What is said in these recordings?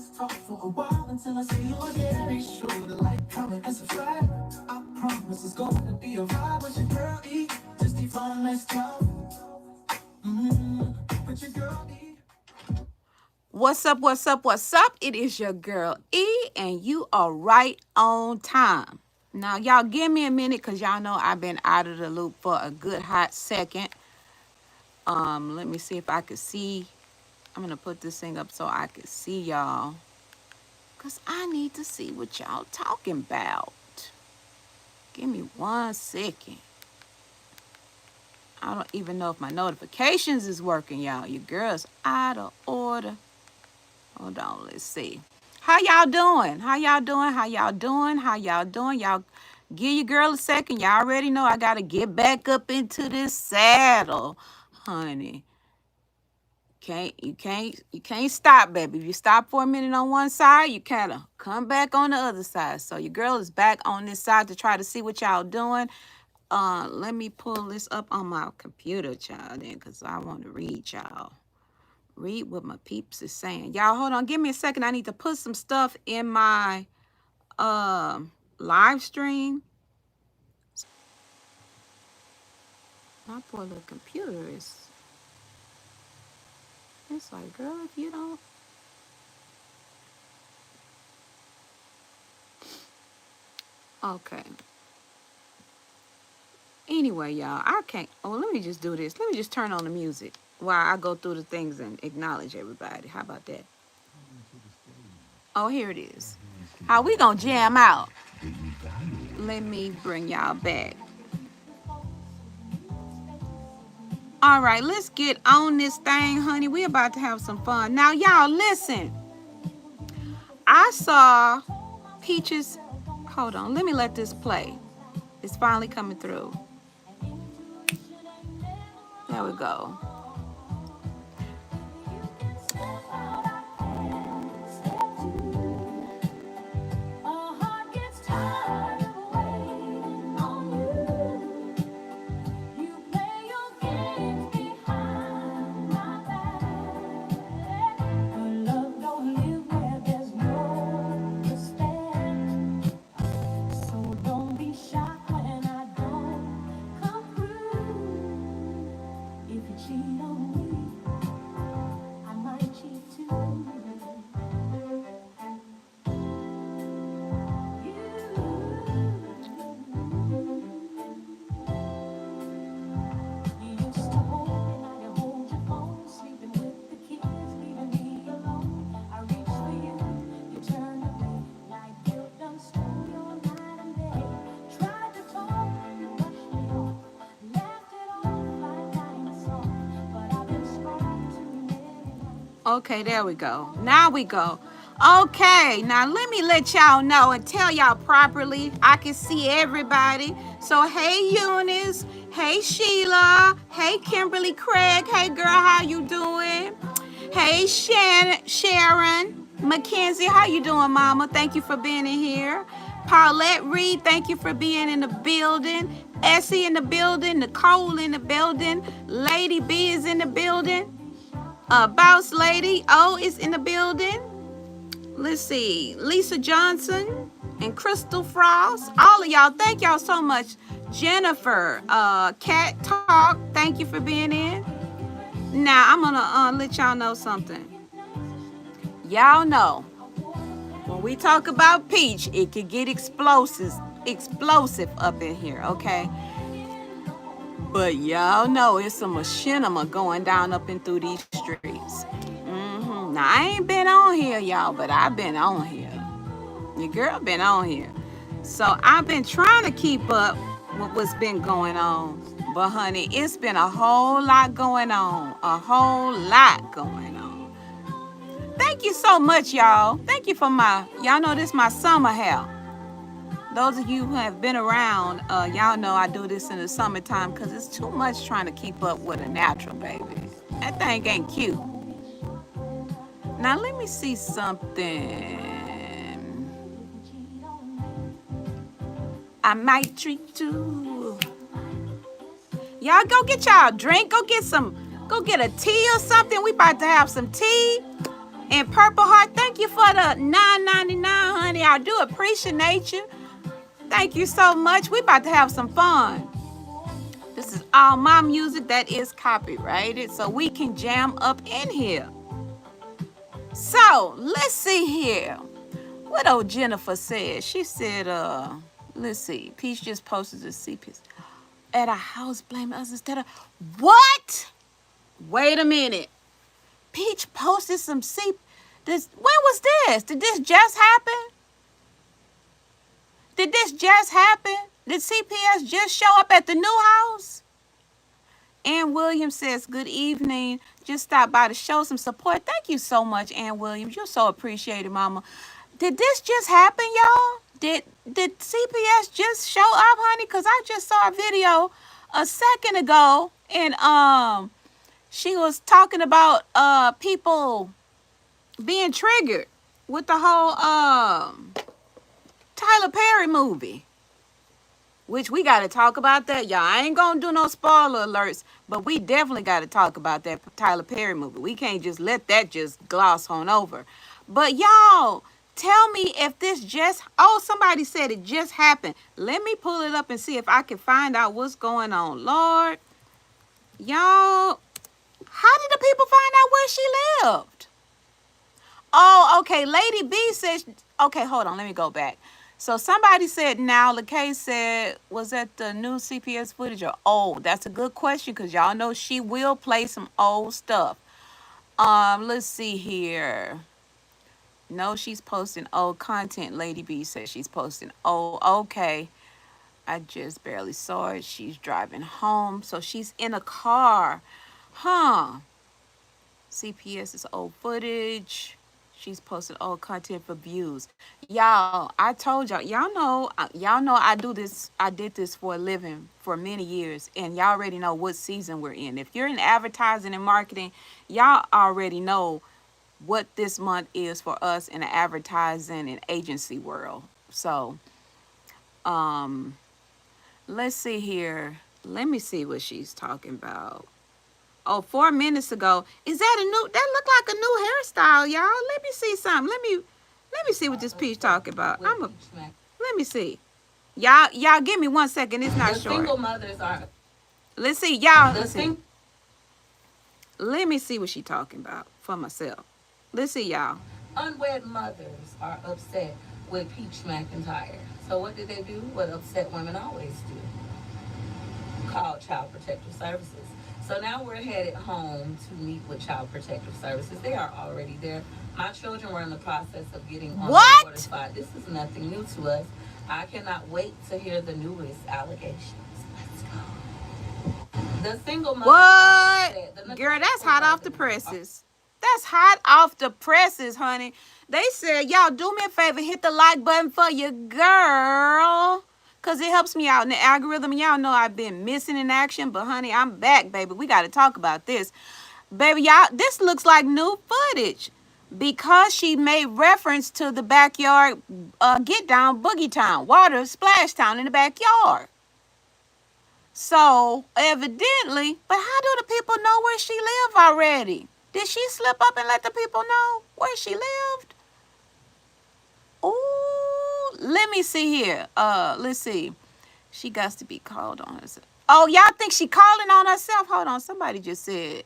Let's talk for a while until I see you again. Be sure the light coming as a flag. I promise it's going to be a vibe with your girl E. Just Evonne, let's go. With your girl E. What's up, what's up, what's up? It is your girl E, and you are right on time. Now, y'all give me a minute because y'all know I've been out of the loop for a good hot second. Let me see if I can see. I'm going to put this thing up so I can see y'all, because I need to see what y'all talking about. Give me 1 second. I don't even know if my notifications is working, y'all. Your girl's out of order. Hold on, let's see. How y'all doing? How y'all doing? How y'all doing? How y'all doing? Y'all give your girl a second. Y'all already know I gotta get back up into this saddle, honey. You can't stop, baby. If you stop for a minute on one side, you kind of come back on the other side. So your girl is back on this side to try to see what y'all doing. Let me pull this up on my computer, child, then, because I want to read y'all. Read what my peeps is saying. Y'all, hold on. Give me a second. I need to put some stuff in my live stream. My poor little computer is... It's like, girl, if you don't... Okay. Anyway, y'all, I can't... Oh, let me just do this. Let me just turn on the music while I go through the things and acknowledge everybody. How about that? Oh, here it is. How we gonna jam out? Let me bring y'all back. All right, let's get on this thing, honey. We about to have some fun. Now, y'all, listen. I saw Peaches. Hold on. Let me let this play. It's finally coming through. There we go. Okay, there we go. Now we go. Okay, now let me let y'all know and tell y'all properly. I can see everybody. So, hey, Eunice. Hey, Sheila. Hey, Kimberly Craig. Hey, girl, how you doing? Hey, Sharon. Mackenzie, how you doing, mama? Thank you for being in here. Paulette Reed, thank you for being in the building. Essie in the building. Nicole in the building. Lady B is in the building. Boss Lady O is in the building. Let's see. Lisa Johnson and Crystal Frost. All of y'all, thank y'all so much. Jennifer, Cat Talk, thank you for being in. Now, I'm going to let y'all know something. Y'all know, when we talk about Peach, it can get explosive up in here, okay? But y'all know it's some machinima going down up and through these streets. Now, I ain't been on here, y'all, but I've been on here. Your girl been on here. So I've been trying to keep up with what's been going on. But, honey, it's been a whole lot going on. A whole lot going on. Thank you so much, y'all. Thank you for y'all know this is my summer hair. Those of you who have been around, y'all know I do this in the summertime because it's too much trying to keep up with a natural, baby. That thing ain't cute. Now, let me see something. I might treat you. Y'all go get y'all a drink. Go get a tea or something. We about to have some tea. And Purple Heart, thank you for the $9.99, honey. I do appreciate you. Thank you so much. We about to have some fun. This is all my music that is copyrighted, so we can jam up in here. So let's see here. What old Jennifer said. She said, let's see. Peach just posted the CPS at a house blaming us instead of what? Wait a minute. Peach posted some this. When was this? Did this just happen? Did this just happen? Did CPS just show up at the new house? Ann Williams says, good evening. Just stopped by to show some support. Thank you so much, Ann Williams. You're so appreciated, Mama. Did this just happen, y'all? Did CPS just show up, honey? Because I just saw a video a second ago, and she was talking about people being triggered with the whole Tyler Perry movie. Which we got to talk about that, y'all. I ain't going to do no spoiler alerts, but we definitely got to talk about that Tyler Perry movie. We can't just let that just gloss on over. But y'all, tell me if this just, somebody said it just happened. Let me pull it up and see if I can find out what's going on. Lord, y'all, how did the people find out where she lived? Oh, okay, Lady B says, okay, hold on, let me go back. So somebody said, now LaKay said, was that the new CPS footage or old? That's a good question because y'all know she will play some old stuff. Let's see here. No, she's posting old content. Lady B says she's posting old. Okay. I just barely saw it. She's driving home. So she's in a car. Huh. CPS is old footage. She's posted old content for views. Y'all, I told y'all, y'all know I did this for a living for many years, and y'all already know what season we're in. If you're in advertising and marketing, y'all already know what this month is for us in the advertising and agency world. So, let's see here. Let me see what she's talking about. Oh, 4 minutes ago. Is that a new, that looked like a new hairstyle, y'all. Let me see something. Let me see what this Peach talking about. Let me see. Y'all give me 1 second. It's not short. Single mothers are. Let's see, y'all. Let me see what she talking about for myself. Let's see, y'all. Unwed mothers are upset with Peach McIntyre. So what did they do? What upset women always do. Call Child Protective Services. So now we're headed home to meet with Child Protective Services. They are already there. My children were in the process of getting on the water spot. This is nothing new to us. I cannot wait to hear the newest allegations. Let's go. The single mother. What? Girl, that's hot off the presses. That's hot off the presses, honey. They said, y'all do me a favor, hit the like button for your girl. Because it helps me out in the algorithm. Y'all know I've been missing in action. But, honey, I'm back, baby. We got to talk about this. Baby, y'all, this looks like new footage. Because she made reference to the backyard get down, boogie town, water splash town in the backyard. So, evidently, but how do the people know where she lived already? Did she slip up and let the people know where she lived? Ooh. Let me see here. Let's see. She got to be called on herself. Oh, y'all think she calling on herself? Hold on. Somebody just said.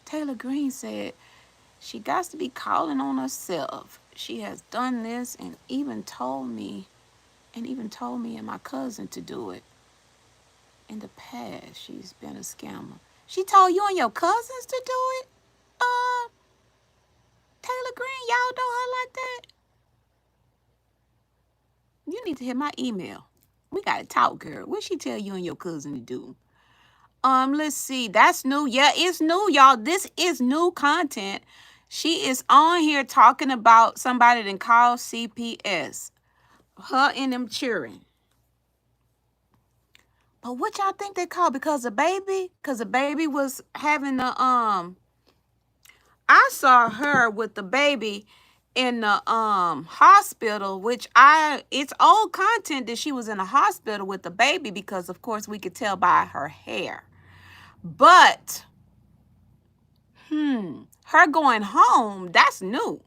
Taylor Green said she got to be calling on herself. She has done this and even told me and my cousin to do it. In the past, she's been a scammer. She told you and your cousins to do it? Taylor Green, y'all know her like that? You need to hit my email. We got to talk, girl. What she tell you and your cousin to do? Let's see. That's new. Yeah, it's new, y'all. This is new content. She is on here talking about somebody that called CPS. Her and them cheering. But what y'all think they called? Because the baby? Because the baby was having the, I saw her with the baby in the hospital, which it's old content that she was in a hospital with the baby because of course we could tell by her hair. But her going home, that's new.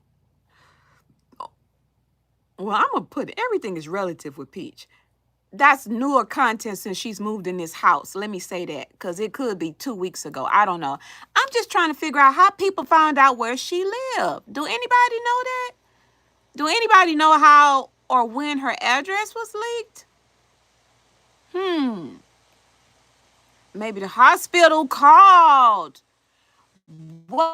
Well, I'm gonna put everything is relative with Peach. That's newer content since she's moved in this house. Let me say that because it could be 2 weeks ago. I don't know. I'm just trying to figure out how people found out where she lived. Do anybody know that? Do anybody know how or when her address was leaked? Hmm. Maybe the hospital called. Whoa,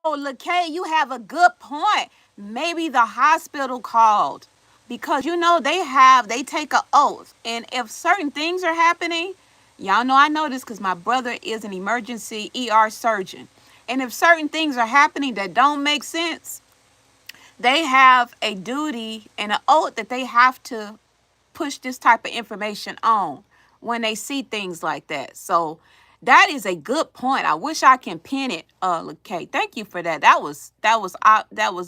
LaKay, you have a good point. Maybe the hospital called because they take an oath, and if certain things are happening, y'all know I know this because my brother is an emergency ER surgeon, and if certain things are happening that don't make sense, they have a duty and an oath that they have to push this type of information on when they see things like that. So that is a good point. I wish I can pin it. Okay, thank you for that. That was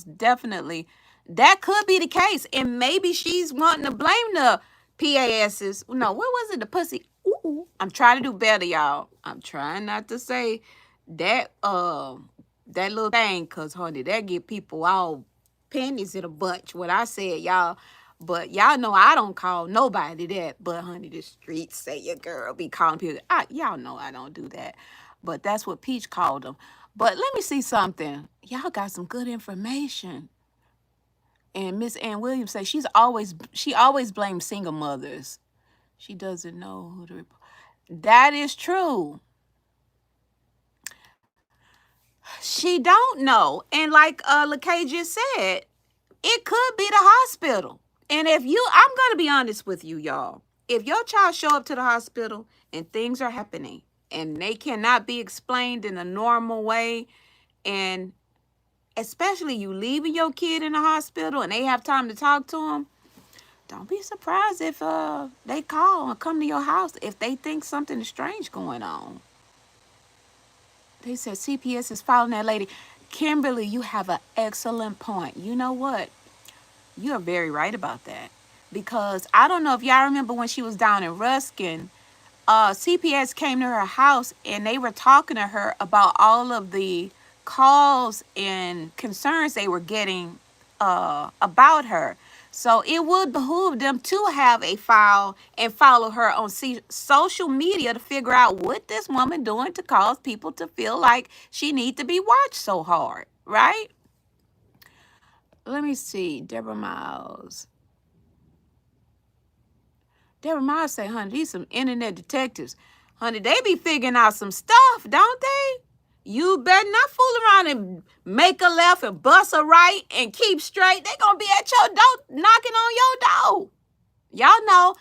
definitely, that could be the case, and maybe she's wanting to blame the PASs. No, what was it? The pussy. Ooh, I'm trying to do better, y'all. I'm trying not to say that that little thing, cause honey, that get people all panties in a bunch. What I said, y'all. But y'all know I don't call nobody that. But honey, the streets say your girl be calling people. Y'all know I don't do that. But that's what Peach called them. But let me see something. Y'all got some good information. And Miss Ann Williams says she always blames single mothers. She doesn't know who to report. That is true. She don't know. And like LaKay just said, it could be the hospital. And I'm going to be honest with you, y'all. If your child show up to the hospital and things are happening and they cannot be explained in a normal way, and especially you leaving your kid in the hospital and they have time to talk to them, don't be surprised if they call and come to your house if they think something is strange going on. They said CPS is following that lady. Kimberly, you have an excellent point. You know what? You're very right about that. Because I don't know if y'all remember when she was down in Ruskin, CPS came to her house and they were talking to her about all of the calls and concerns they were getting about her. So it would behoove them to have a file and follow her on social media to figure out what this woman doing to cause people to feel like she need to be watched so hard, right? Let me see. Deborah Miles say, honey, these some internet detectives. Honey, they be figuring out some stuff, don't they? You better not fool around and make a left and bust a right and keep straight. They gonna be at your door, knocking on your door. Y'all know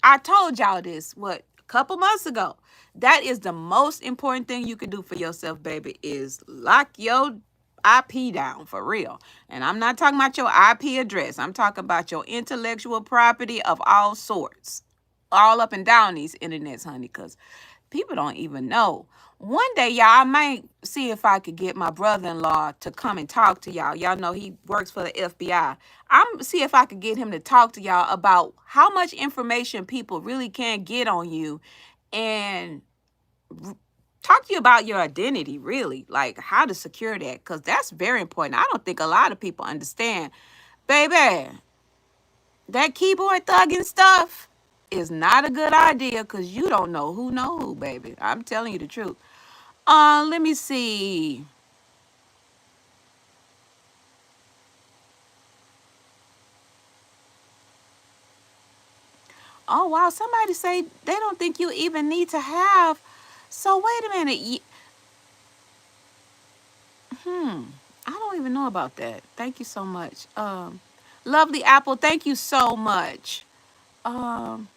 I told y'all this, a couple months ago. That is the most important thing you can do for yourself, baby, is lock your IP down for real. And I'm not talking about your IP address. I'm talking about your intellectual property of all sorts. All up and down these internets, honey, because people don't even know. One day, y'all, I might see if I could get my brother-in-law to come and talk to y'all. Y'all know he works for the FBI. I'm see if I could get him to talk to y'all about how much information people really can get on you and talk to you about your identity, really, like how to secure that, because that's very important. I don't think a lot of people understand, baby, that keyboard thugging stuff is not a good idea because you don't know who, baby. I'm telling you the truth. Let me see. Oh, wow. Somebody say they don't think you even need to have. So wait a minute. I don't even know about that. Thank you so much. Lovely Apple, thank you so much. Um,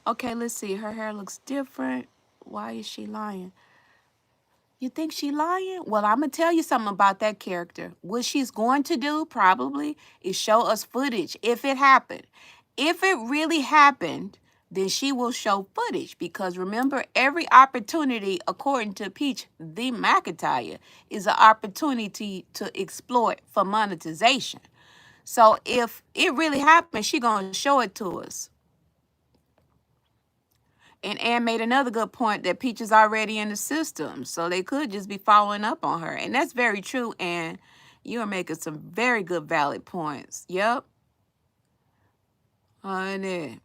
okay, let's see. Her hair looks different. Why is she lying? You think she lying? Well, I'm gonna tell you something about that character. What she's going to do probably is show us footage if it happened. If it really happened, then she will show footage because remember, every opportunity, according to Peach the McIntyre, is an opportunity to exploit for monetization. So if it really happened, she gonna show it to us. And Ann made another good point that Peach is already in the system, so they could just be following up on her. And that's very true, Ann. You are making some very good valid points. Yep. Honey.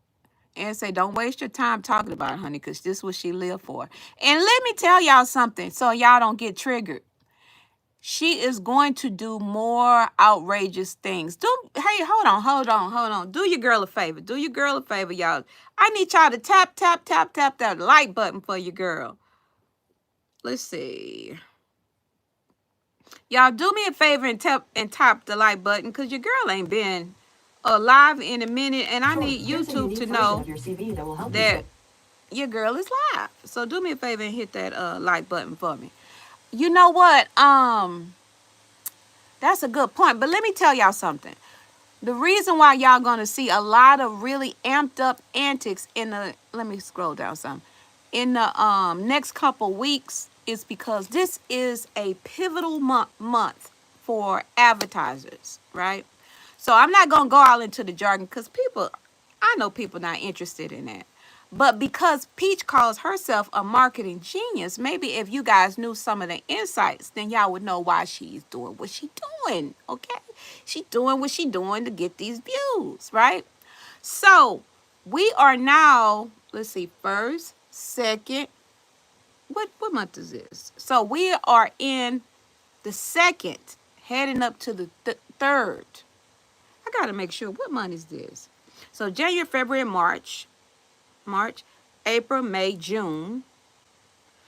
And say, don't waste your time talking about it, honey, because this is what she lived for. And let me tell y'all something so y'all don't get triggered. She is going to do more outrageous things. Hey, hold on. Do your girl a favor. Do your girl a favor, y'all. I need y'all to tap that like button for your girl. Let's see. Y'all do me a favor and tap the like button because your girl ain't been alive in a minute, and I need YouTube to know that your girl is live. So do me a favor and hit that like button for me. You know what? That's a good point. But let me tell y'all something. The reason why y'all gonna see a lot of really amped up antics in the, let me scroll down some, in the next couple weeks is because this is a pivotal month for advertisers, right? So I'm not gonna go all into the jargon because I know people not interested in that. But because Peach calls herself a marketing genius, maybe if you guys knew some of the insights, then y'all would know why she's doing what she's doing, okay? She's doing what she's doing to get these views, right? So we are now, let's see, first, second, what month is this? So we are in the second, heading up to the third. I gotta make sure, what month is this? So January, February, March, April, May, June.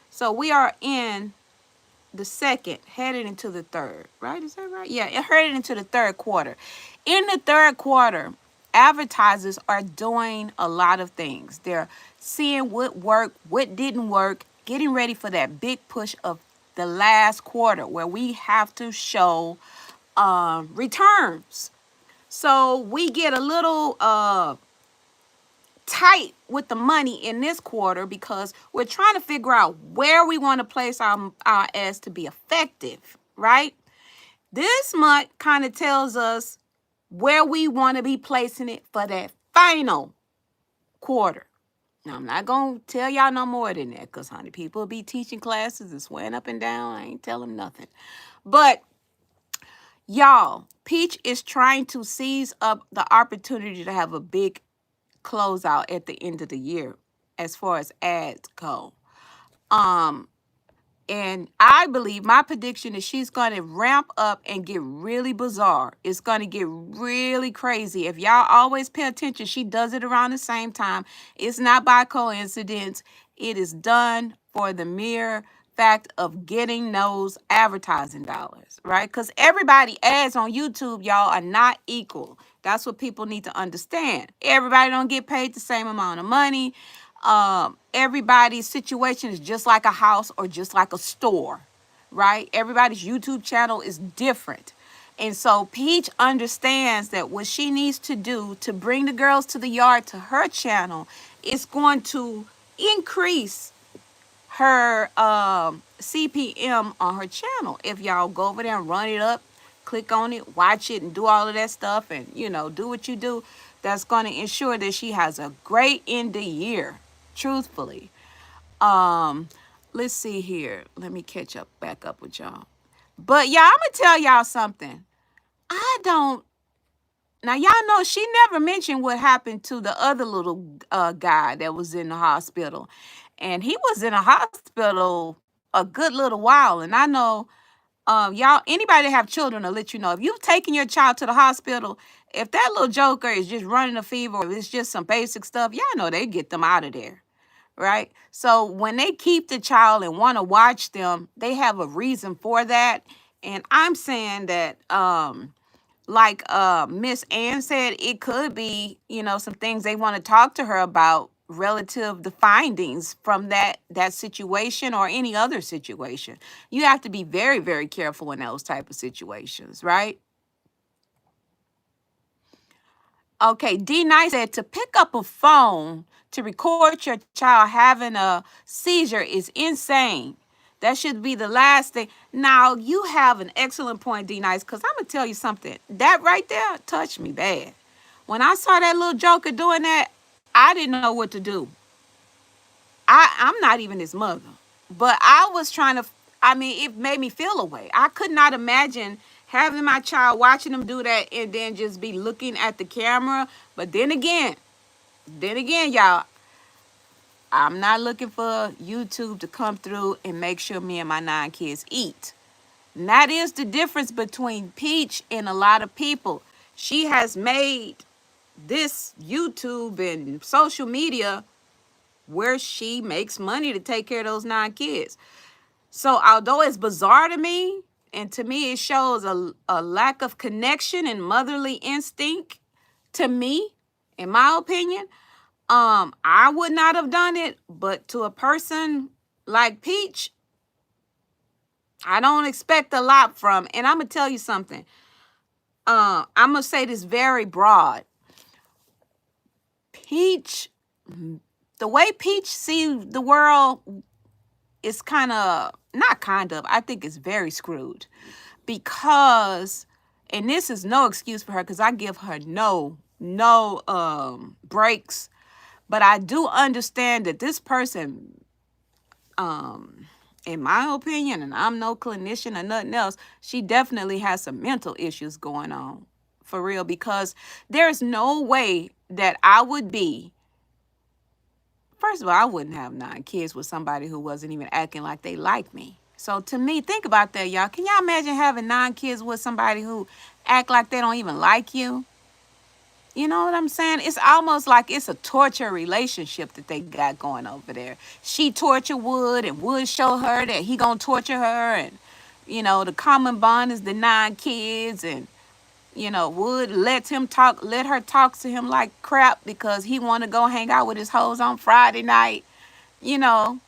So we are in the second, headed into the third, right? Is that right? Yeah, it headed into the third quarter. In the third quarter, advertisers are doing a lot of things. They're seeing what worked, what didn't work, getting ready for that big push of the last quarter where we have to show returns. So we get a little tight with the money in this quarter because we're trying to figure out where we want to place our ads to be effective, right? This month kind of tells us where we want to be placing it for that final quarter. Now, I'm not going to tell y'all no more than that because, honey, people be teaching classes and swearing up and down. I ain't telling them nothing. But, y'all, Peach is trying to seize up the opportunity to have a big closeout at the end of the year as far as ads go. And I believe my prediction is she's going to ramp up and get really bizarre. It's going to get really crazy. If y'all always pay attention, she does it around the same time. It's not by coincidence. It is done for the mere fact of getting those advertising dollars, right? Because everybody ads on YouTube, y'all, are not equal. That's what people need to understand. Everybody don't get paid the same amount of money. Everybody's situation is just like a house or just like a store, right? Everybody's YouTube channel is different. And so Peach understands that what she needs to do to bring the girls to the yard to her channel is going to increase her CPM on her channel. If y'all go over there and run it up, click on it, watch it, and do all of that stuff, and do what you do, that's going to ensure that she has a great end of year, truthfully. Let's see here. Let me catch up back up with y'all. But yeah, I'm gonna tell y'all something. Now y'all know she never mentioned what happened to the other little guy that was in the hospital. And he was in a hospital a good little while. And I know y'all, anybody that have children will let you know, if you've taken your child to the hospital, if that little joker is just running a fever or it's just some basic stuff, y'all know they get them out of there, right? So when they keep the child and want to watch them, they have a reason for that. And I'm saying that like Miss Ann said, it could be, some things they want to talk to her about relative the findings from that situation or any other situation. You have to be very, very careful in those type of situations, right? Okay, D Nice said to pick up a phone to record your child having a seizure is insane. That should be the last thing. Now, you have an excellent point, D Nice, because I'm going to tell you something. That right there touched me bad. When I saw that little joker doing that, I didn't know what to do. I'm not even his mother, but I was trying to, it made me feel a way. I could not imagine having my child watching them do that and then just be looking at the camera. But then again, y'all, I'm not looking for YouTube to come through and make sure me and my 9 kids eat. And that is the difference between Peach and a lot of people. She has made this YouTube and social media where she makes money to take care of those 9 kids. So although it's bizarre to me, and to me it shows a lack of connection and motherly instinct to me, in my opinion, I would not have done it. But to a person like Peach, I don't expect a lot from. And I'm gonna tell you something. I'm gonna say this very broad. Peach, the way Peach sees the world is I think it's very screwed. Because, and this is no excuse for her, because I give her no breaks. But I do understand that this person, in my opinion, and I'm no clinician or nothing else, she definitely has some mental issues going on, for real, because there's no way that I would be. First of all, I wouldn't have 9 kids with somebody who wasn't even acting like they like me. So to me, think about that, y'all. Can y'all imagine having 9 kids with somebody who act like they don't even like you? You know what I'm saying? It's almost like it's a torture relationship that they got going over there. She torture Wood, and Wood show her that he gonna torture her, and the common bond is the 9 kids, and Wood let her talk to him like crap because he want to go hang out with his hoes on Friday night. You know,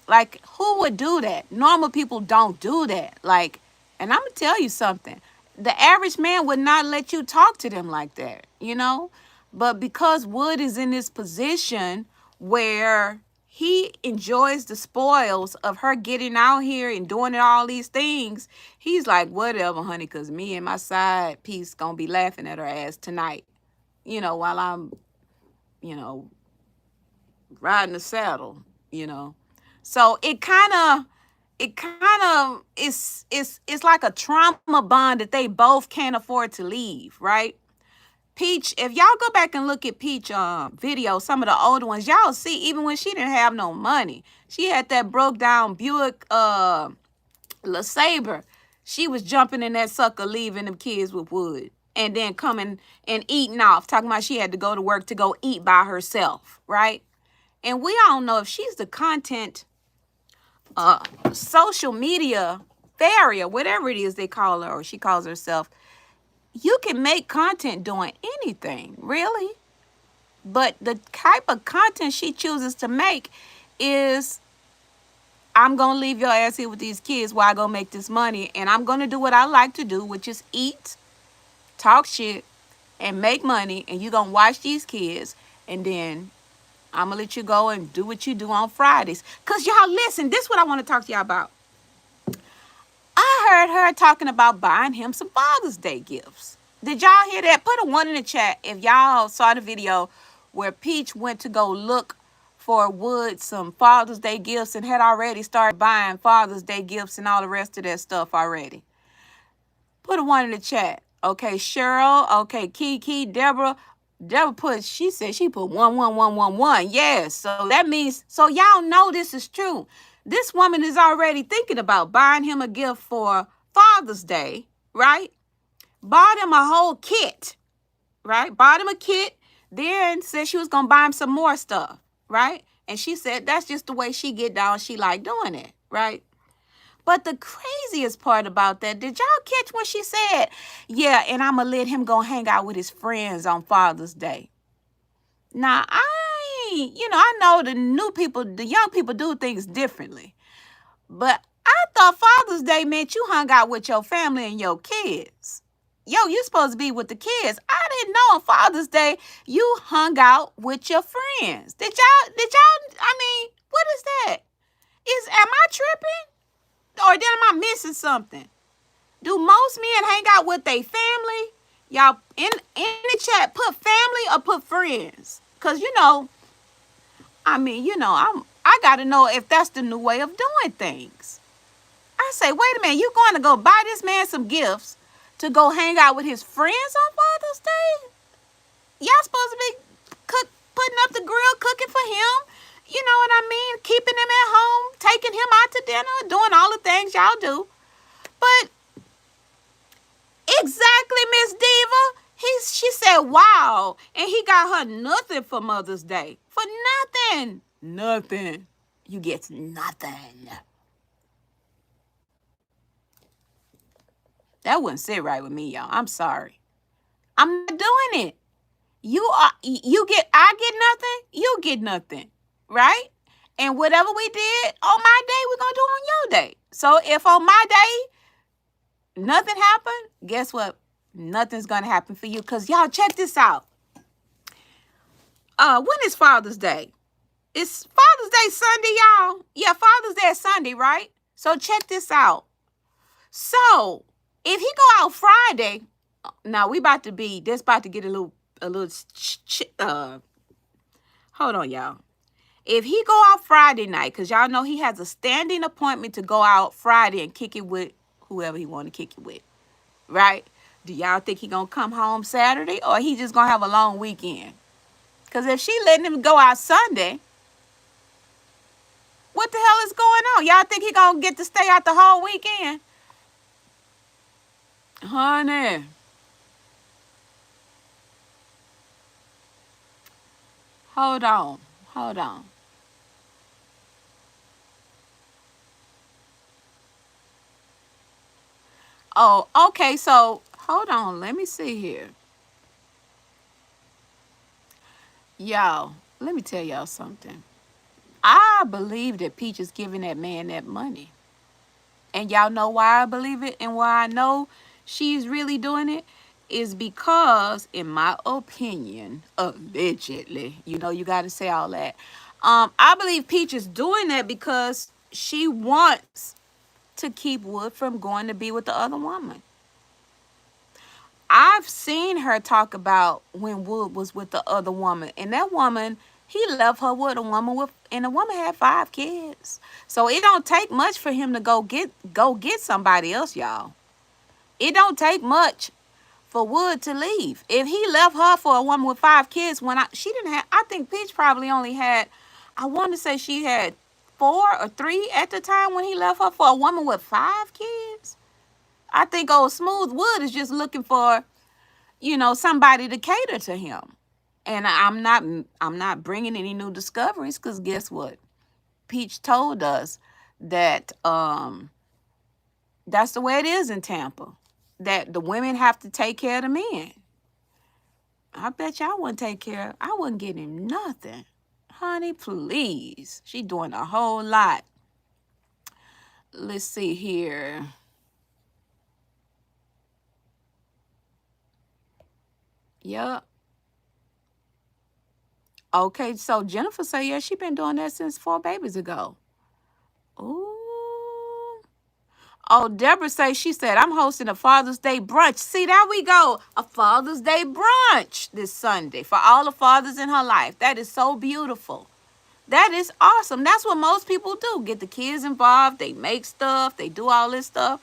like, who would do that? Normal people don't do that. Like, and I'm gonna tell you something. The average man would not let you talk to them like that. But because Wood is in this position where he enjoys the spoils of her getting out here and doing all these things, he's like, whatever, honey, because me and my side piece gonna be laughing at her ass tonight, while I'm, riding the saddle. So it kind of it's like a trauma bond that they both can't afford to leave, right? Peach, if y'all go back and look at Peach videos, some of the older ones, y'all see even when she didn't have no money, she had that broke down Buick LeSabre. She was jumping in that sucker, leaving them kids with Wood, and then coming and eating off, talking about she had to go to work to go eat by herself, right? And we all know if she's the content social media fairy, or whatever it is they call her, or she calls herself, you can make content doing anything, really. But the type of content she chooses to make is, I'm going to leave your ass here with these kids while I go make this money, and I'm going to do what I like to do, which is eat, talk shit, and make money, and you're going to watch these kids, and then I'm going to let you go and do what you do on Fridays. Because y'all, listen, this is what I want to talk to y'all about. I heard her talking about buying him some Father's Day gifts. Did y'all hear that? Put a 1 in the chat if y'all saw the video where Peach went to go look for Wood some Father's Day gifts and had already started buying Father's Day gifts and all the rest of that stuff already. Put a 1 in the chat. Okay, Cheryl. Okay, Kiki, Deborah. She said she put 11111. Yes. So that means, so y'all know this is true. This woman is already thinking about buying him a gift for Father's Day, right? Bought him a whole kit, right? Bought him a kit, then said she was going to buy him some more stuff, right? And she said that's just the way she get down. She like doing it, right? But the craziest part about that, did y'all catch when she said, yeah, and I'm going to let him go hang out with his friends on Father's Day? Now, I know the young people do things differently. But I thought Father's Day meant you hung out with your family and your kids. Yo, you supposed to be with the kids. I didn't know on Father's Day you hung out with your friends. Did y'all, what is that? Am I tripping? Or then am I missing something? Do most men hang out with their family? Y'all, in the chat, put family or put friends. Because, I got to know if that's the new way of doing things. I I say, wait a minute, you going to go buy this man some gifts to go hang out with his friends on Father's Day? Y'all supposed to be putting up the grill, cooking for him. You know what I mean? Keeping him at home, taking him out to dinner, doing all the things y'all do. But exactly, Miss Diva. She said, wow. And he got her nothing for Mother's Day. For nothing. Nothing. You get nothing. That wouldn't sit right with me, y'all. I'm sorry. I'm not doing it. I get nothing, you get nothing. Right? And whatever we did on my day, we're gonna do on your day. So if on my day nothing happened, guess what? Nothing's gonna happen for you. Cause y'all check this out. When is Father's Day? It's Father's Day Sunday, y'all. Yeah, Father's Day is Sunday, right? So check this out. So if he go out Friday, now we about to get a little hold on, y'all. If he go out Friday night, because y'all know he has a standing appointment to go out Friday and kick it with whoever he want to kick it with, right? Do y'all think he gonna come home Saturday, or he just gonna have a long weekend? Because if she letting him go out Sunday, what the hell is going on? Y'all think he gonna get to stay out the whole weekend? Honey. Hold on. Oh, okay, so hold on. Let me see here. Y'all, let me tell y'all something. I believe that Peach is giving that man that money. And y'all know why I believe it and why I know she's really doing it is because, in my opinion, allegedly, you know, you got to say all that. I believe Peach is doing that because she wants to keep Wood from going to be with the other woman. I've seen her talk about when Wood was with the other woman, and that woman, he left her with a woman and the woman had 5 kids. So it don't take much for him to go get somebody else, y'all. It don't take much for Wood to leave. If he left her for a woman with 5 kids, I think Peach probably only had, I want to say she had 4 or 3 at the time when he left her for a woman with 5 kids. I think old Smooth Wood is just looking for, you know, somebody to cater to him. And I'm not bringing any new discoveries, because guess what? Peach told us that that's the way it is in Tampa, that the women have to take care of the men. I bet you I wouldn't take care. I wouldn't get him nothing. Honey, please. She doing a whole lot. Let's see here. Yep. Okay, so Jennifer said, yeah, she been doing that since 4 babies ago. Ooh. Oh, Deborah she said, I'm hosting a Father's Day brunch. See, there we go. A Father's Day brunch this Sunday for all the fathers in her life. That is so beautiful. That is awesome. That's what most people do. Get the kids involved. They make stuff. They do all this stuff.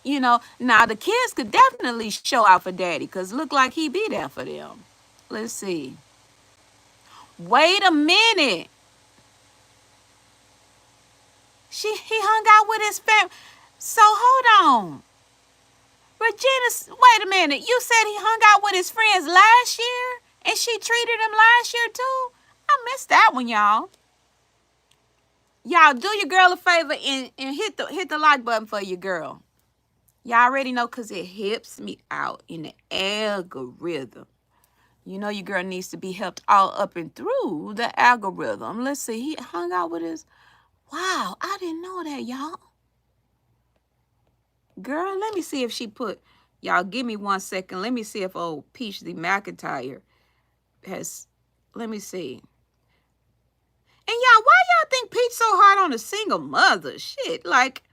You know, now the kids could definitely show out for daddy, because look like he be there for them. Let's see. Wait a minute. He hung out with his family. So hold on. Regina, wait a minute. You said he hung out with his friends last year and she treated him last year too? I missed that one, y'all. Y'all do your girl a favor and hit the like button for your girl. Y'all already know, because it helps me out in the algorithm. You know your girl needs to be helped all up and through the algorithm. Let's see. He hung out with his... Wow, I didn't know that, y'all. Girl, let me see if she put... Y'all, give me 1 second. Let me see if old Peach the McIntyre has... Let me see. And y'all, why y'all think Peach so hard on a single mother? Shit, like,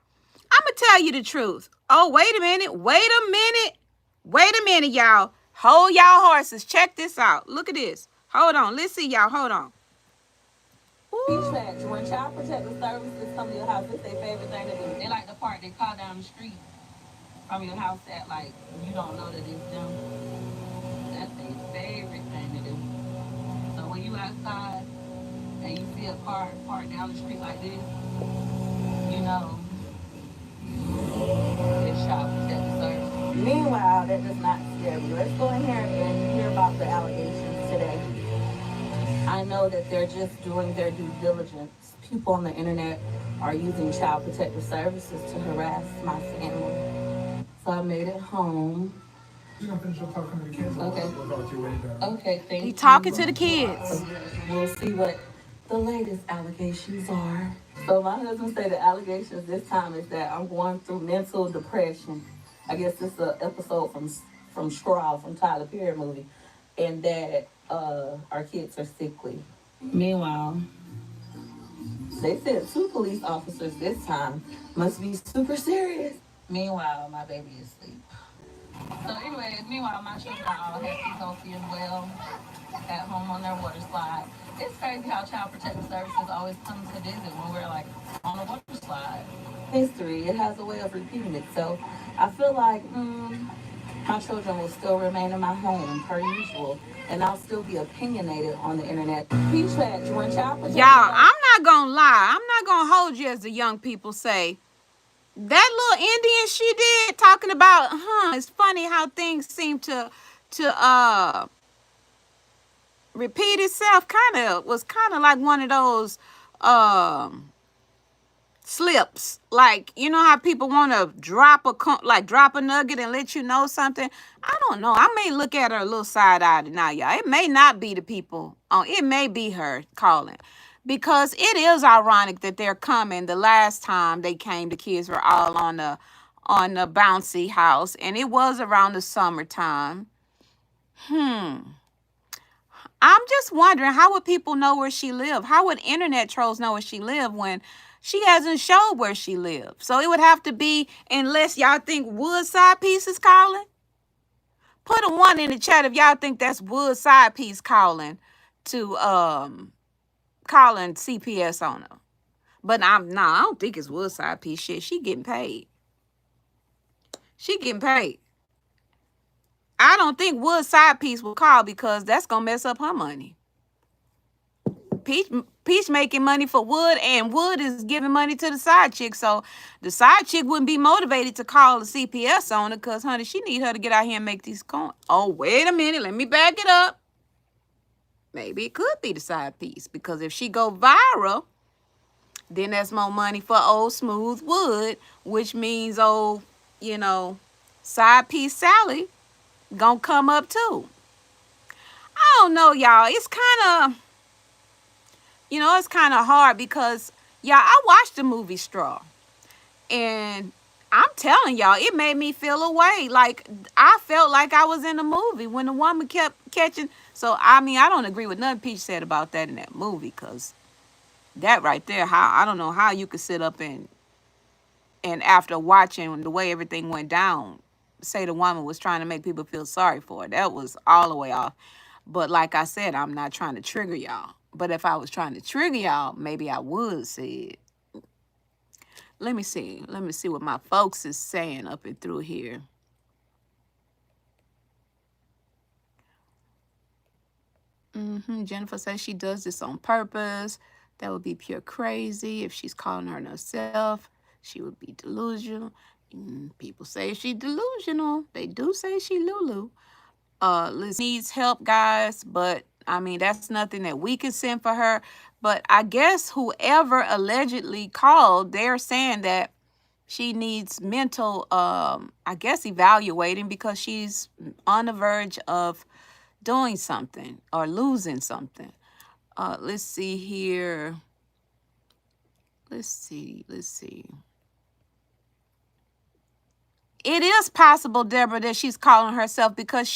I'm going to tell you the truth. Oh, wait a minute. Wait a minute, y'all. Hold y'all horses. Check this out. Look at this. Hold on. Let's see, y'all. Hold on. Peach Patch, when Child Protective Services come to your house, it's their favorite thing to do. They like the part they call down the street from your house that like you don't know that it's them. That's their favorite thing to do. So when you outside and you see a car parked down the street like this, you know it's Child Protective Services. Meanwhile, that does not scare me. Let's go in here and hear about the allegations today. I know that they're just doing their due diligence. People on the internet are using Child Protective Services to harass my family. So I made it home. You're gonna finish up talking to the kids. Okay. We'll talk to you later. Okay, thank you. He talking to the kids. We'll see what the latest allegations are. So my husband said the allegations this time is that I'm going through mental depression. I guess it's an episode from Straw from Tyler Perry movie, and that our kids are sickly. Meanwhile, they said 2 police officers this time must be super serious. Meanwhile, my baby is asleep. So anyways, meanwhile, my children are all happy, healthy, and well at home on their water slide. It's crazy how Child Protective Services always come to visit when we're like on a water slide. History, it has a way of repeating itself. I feel like my children will still remain in my home per usual, and I'll still be opinionated on the internet. Peach Patch, when Child Protective Y'all, I'm not gonna lie. I'm not gonna hold you, as the young people say. That little Indian she did talking about, it's funny how things seem to repeat itself. Was kind of like one of those slips. Like, you know how people want to drop a nugget and let you know something. I don't know. I may look at her a little side-eyed now, y'all. It may not be the people. It may be her calling. Because it is ironic that they're coming. The last time they came, the kids were all on the bouncy house, and it was around the summertime. I'm just wondering, how would people know where she lived? How would internet trolls know where she lived when she hasn't showed where she lived? So it would have to be, unless y'all think Woodside Piece is calling. Put a 1 in the chat if y'all think that's Woodside Piece calling to calling CPS on her. But I don't think it's Woodside Piece. Shit, she getting paid. She getting paid. I don't think Woodside Piece will call because that's gonna mess up her money. Peach making money for Wood, and Wood is giving money to the side chick. So the side chick wouldn't be motivated to call the CPS on her because, honey, she need her to get out here and make these coins. Oh, wait a minute. Let me back it up. Maybe it could be the side piece, because if she go viral, then that's more money for old Smooth Wood, which means old, side piece Sally gonna come up too. I don't know, y'all. It's kind of hard because, y'all, I watched the movie Straw, and I'm telling y'all, it made me feel away. Like, I felt like I was in a movie when the woman kept catching. So, I don't agree with nothing Peach said about that in that movie, because that right there, I don't know how you could sit up and after watching the way everything went down, say the woman was trying to make people feel sorry for her. That was all the way off. But like I said, I'm not trying to trigger y'all. But if I was trying to trigger y'all, maybe I would say it. Let me see. Let me see what my folks is saying up and through here. Jennifer says she does this on purpose. That would be pure crazy. If she's calling her herself, she would be delusional. People say she's delusional. They do say she Lulu. Liz needs help, guys, but that's nothing that we can send for her. But I guess whoever allegedly called, they're saying that she needs mental, evaluating, because she's on the verge of doing something or losing something. Let's see here. Let's see. It is possible, Deborah, that she's calling herself because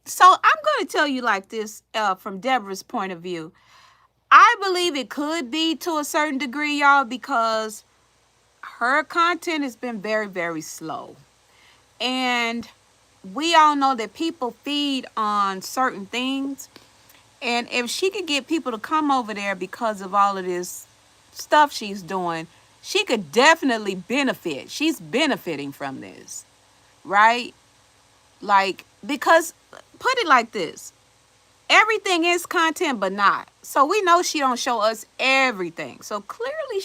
so I'm going to tell you like this, from Deborah's point of view. I believe it could be to a certain degree, y'all, because her content has been very, very slow. And we all know that people feed on certain things. And if she could get people to come over there because of all of this stuff she's doing, she could definitely benefit. She's benefiting from this, right? Like, because put it like this, everything is content, but not. So we know she don't show us everything. So clearly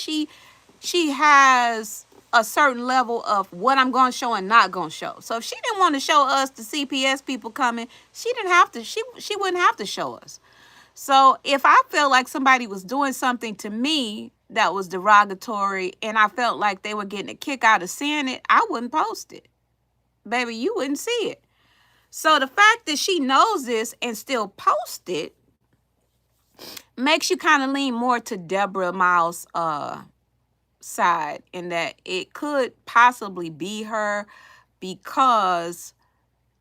she has a certain level of what I'm going to show and not going to show. So if she didn't want to show us the CPS people coming, she didn't have to. She wouldn't have to show us. So if I felt like somebody was doing something to me that was derogatory and I felt like they were getting a kick out of seeing it, I wouldn't post it. Baby, you wouldn't see it. So the fact that she knows this and still posts it makes you kind of lean more to Deborah Miles' side, in that it could possibly be her because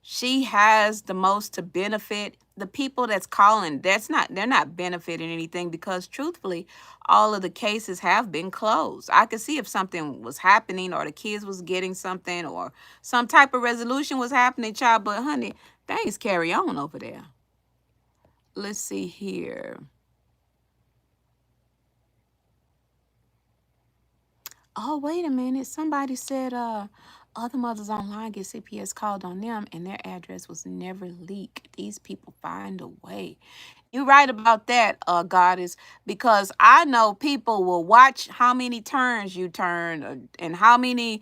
she has the most to benefit. The people that's calling, they're not benefiting anything, because truthfully, all of the cases have been closed. I could see if something was happening or the kids was getting something or some type of resolution was happening, child, but honey, things carry on over there. Let's see here. Oh, wait a minute. Somebody said other mothers online get CPS called on them and their address was never leaked. These people find a way. You're right about that, Goddess, because I know people will watch how many turns you turn and how many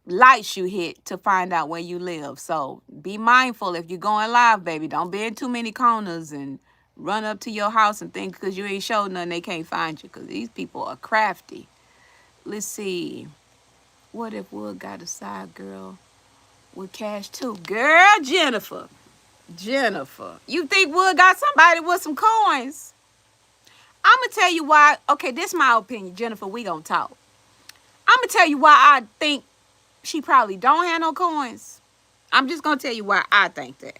lights you hit to find out where you live. So be mindful if you're going live, baby. Don't be in too many corners and run up to your house and think because you ain't showed nothing they can't find you, because these people are crafty. Let's see. What if Wood got a side girl with cash too? Girl, Jennifer. Jennifer. You think Wood got somebody with some coins? I'm going to tell you why. Okay, this is my opinion. Jennifer, we going to talk. I'm going to tell you why I think she probably don't have no coins. I'm just going to tell you why I think that.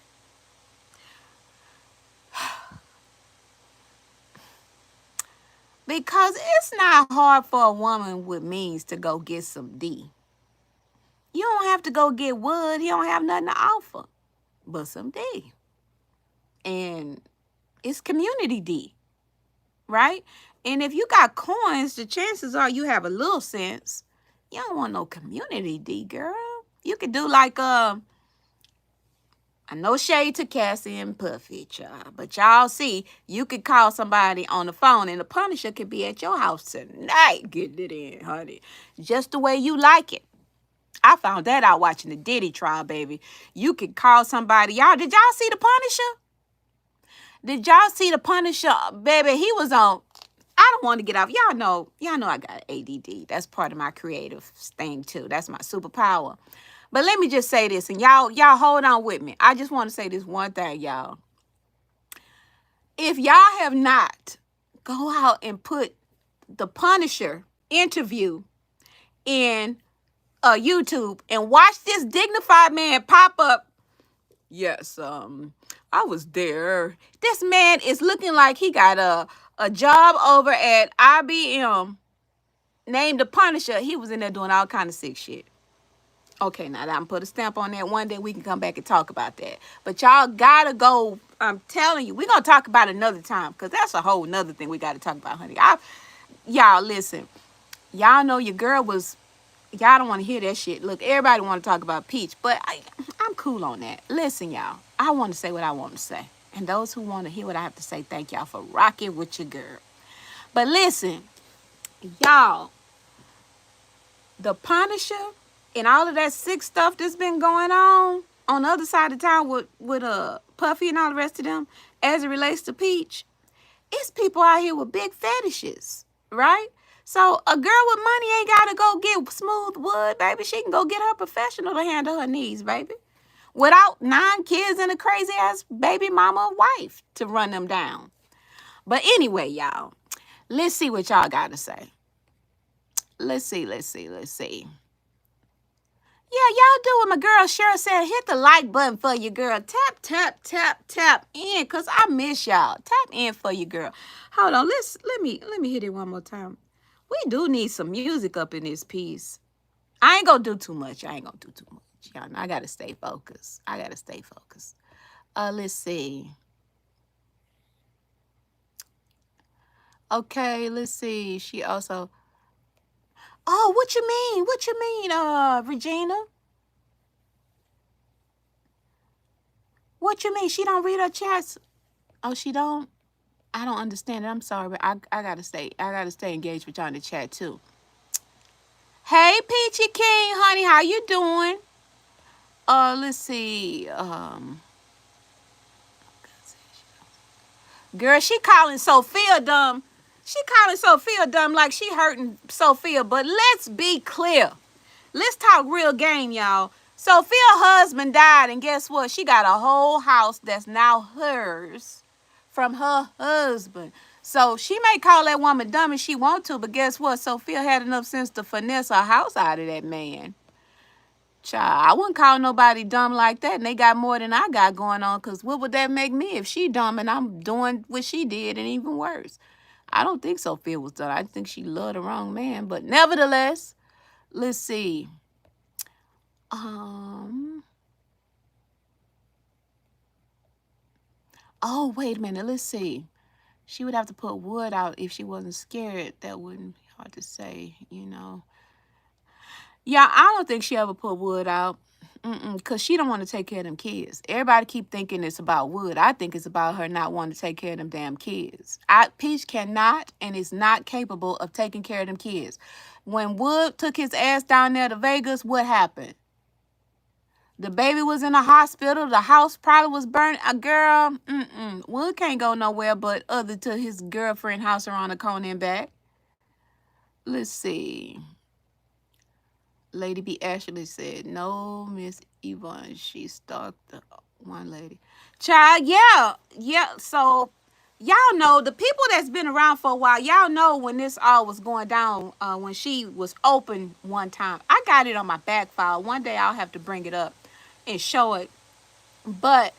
Because it's not hard for a woman with means to go get some D. You don't have to go get Wood. He don't have nothing to offer but some D. And it's community D, right? And if you got coins, the chances are you have a little sense. You don't want no community D, girl. You could do like I know shade to Cassie and Puffy, child, but y'all see, you could call somebody on the phone and the Punisher could be at your house tonight getting it in, honey. Just the way you like it. I found that out watching the Diddy trial, baby. You could call somebody. Y'all, did y'all see the Punisher? Did y'all see the Punisher, baby? He was on. I don't want to get off. Y'all know I got ADD. That's part of my creative thing too. That's my superpower. But let me just say this, and y'all hold on with me. I just want to say this one thing, y'all. If y'all have not, go out and put the Punisher interview in YouTube and watch this dignified man pop up. Yes, I was there. This man is looking like he got a job over at IBM named the Punisher. He was in there doing all kind of sick shit. Okay, now I'm put a stamp on that. One day we can come back and talk about that. But y'all gotta go. I'm telling you, we're gonna talk about it another time, because that's a whole nother thing we gotta talk about, honey. Y'all listen. Y'all know your girl was. Y'all don't want to hear that shit. Look, everybody want to talk about Peach, but I'm cool on that. Listen, y'all. I want to say what I want to say. And those who want to hear what I have to say, thank y'all for rocking with your girl. But listen, y'all, the Punisher and all of that sick stuff that's been going on the other side of town with Puffy and all the rest of them, as it relates to Peach, it's people out here with big fetishes, right? So a girl with money ain't got to go get smooth wood, baby. She can go get her professional to handle her needs, baby, without 9 kids and a crazy ass baby mama wife to run them down. But anyway, y'all, let's see what y'all got to say. Let's see. Yeah, y'all do what my girl Cheryl said. Hit the like button for your girl. Tap in, cause I miss y'all. Tap in for your girl. Hold on, let me hit it one more time. We do need some music up in this piece. I ain't gonna do too much. Y'all know I gotta stay focused. Let's see. Okay, let's see. She also. Oh, what you mean? What you mean, Regina? What you mean? She don't read her chats? Oh, she don't? I don't understand it. I'm sorry, but I gotta stay. I gotta stay engaged with y'all in the chat too. Hey, Peachy King, honey, how you doing? Let's see. Girl, she calling Sophia dumb. She calling Sophia dumb like she hurting Sophia. But let's be clear. Let's talk real game, y'all. Sophia's husband died, and guess what? She got a whole house that's now hers from her husband. So she may call that woman dumb if she want to, but guess what? Sophia had enough sense to finesse her house out of that man. Child, I wouldn't call nobody dumb like that, and they got more than I got going on, because what would that make me if she dumb and I'm doing what she did and even worse? I don't think Sophia was dumb. I think she loved the wrong man, but nevertheless, let's see. Oh, wait a minute. Let's see. She would have to put wood out if she wasn't scared. That wouldn't be hard to say, you know. Yeah, I don't think she ever put wood out. Because she don't want to take care of them kids. Everybody keep thinking it's about wood. I think it's about her not wanting to take care of them damn kids. Peach cannot and is not capable of taking care of them kids. When Wood took his ass down there to Vegas, what happened? The baby was in the hospital. The house probably was burning. A girl, Wood can't go nowhere but other to his girlfriend house around the corner and back. Let's see. Lady B. Ashley said, no, Miss Evonne. She stalked the one lady. Child, yeah. So, y'all know, the people that's been around for a while, y'all know when this all was going down, when she was open one time. I got it on my back file. One day I'll have to bring it up and show it. But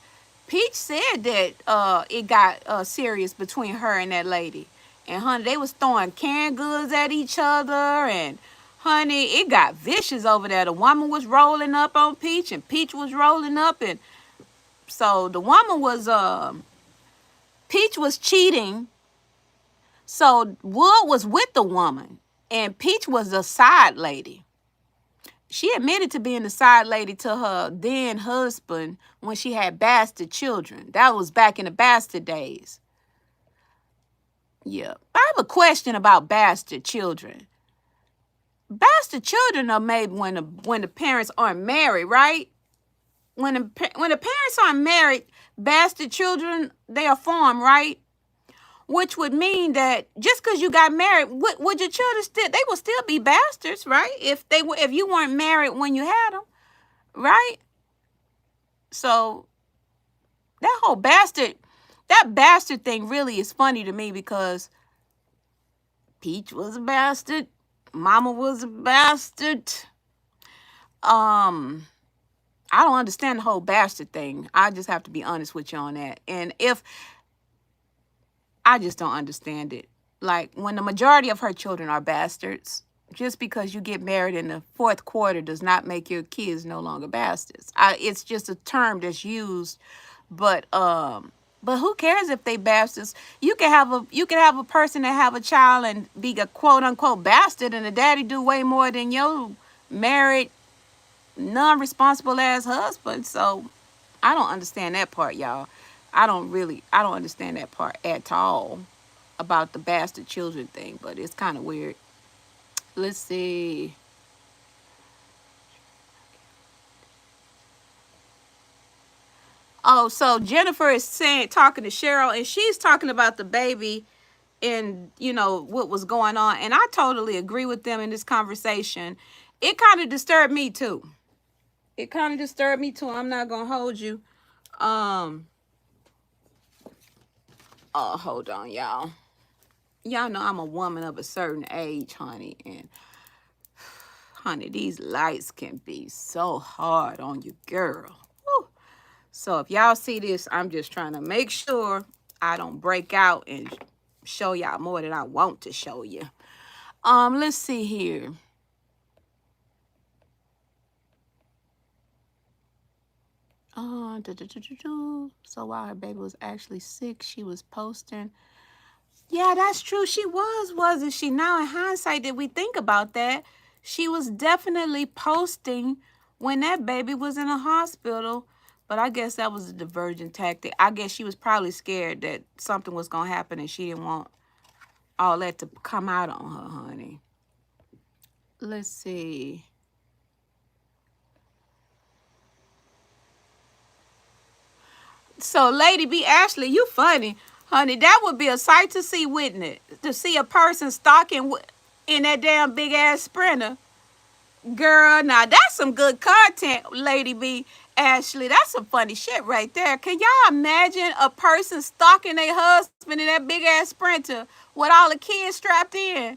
Peach said that it got serious between her and that lady. And honey, they was throwing canned goods at each other, and honey, it got vicious over there. The woman was rolling up on Peach, and Peach was rolling up, and so the woman was Peach was cheating. So Wood was with the woman, and Peach was a side lady. She admitted to being the side lady to her then husband when she had bastard children. That was back in the bastard days. Yeah. I have a question about bastard children. Bastard children are made when the parents aren't married, right? When the parents aren't married, bastard children, they are formed, right? Which would mean that just because you got married, would your children still, they would still be bastards, right? If you weren't married when you had them, right? So that bastard thing really is funny to me, because Peach was a bastard, Mama was a bastard. I don't understand the whole bastard thing. I just have to be honest with you on that. And if I just don't understand it. Like, when the majority of her children are bastards, just because you get married in the fourth quarter does not make your kids no longer bastards. It's just a term that's used, but who cares if they bastards? You can have a person that have a child and be a quote unquote bastard, and the daddy do way more than your married, non-responsible ass husband. So I don't understand that part, y'all. I don't understand that part at all about the bastard children thing, but it's kind of weird. Let's see. Oh, so Jennifer is talking to Cheryl, and she's talking about the baby and, what was going on. And I totally agree with them in this conversation. It kind of disturbed me too. I'm not going to hold you. Oh, hold on, y'all. Y'all know I'm a woman of a certain age, honey. And, honey, these lights can be so hard on you, girl. Woo. So if y'all see this, I'm just trying to make sure I don't break out and show y'all more than I want to show you. Let's see here. So while her baby was actually sick, she was posting. Yeah, that's true. She was, wasn't she? Now, in hindsight, did we think about that? She was definitely posting when that baby was in a hospital. But I guess that was a divergent tactic. I guess she was probably scared that something was going to happen and she didn't want all that to come out on her, honey. Let's see. So, Lady B. Ashley, you funny. Honey, that would be a sight to see, wouldn't it? To see a person stalking in that damn big ass Sprinter. Girl, now that's some good content, Lady B. Ashley. That's some funny shit right there. Can y'all imagine a person stalking their husband in that big ass Sprinter with all the kids strapped in?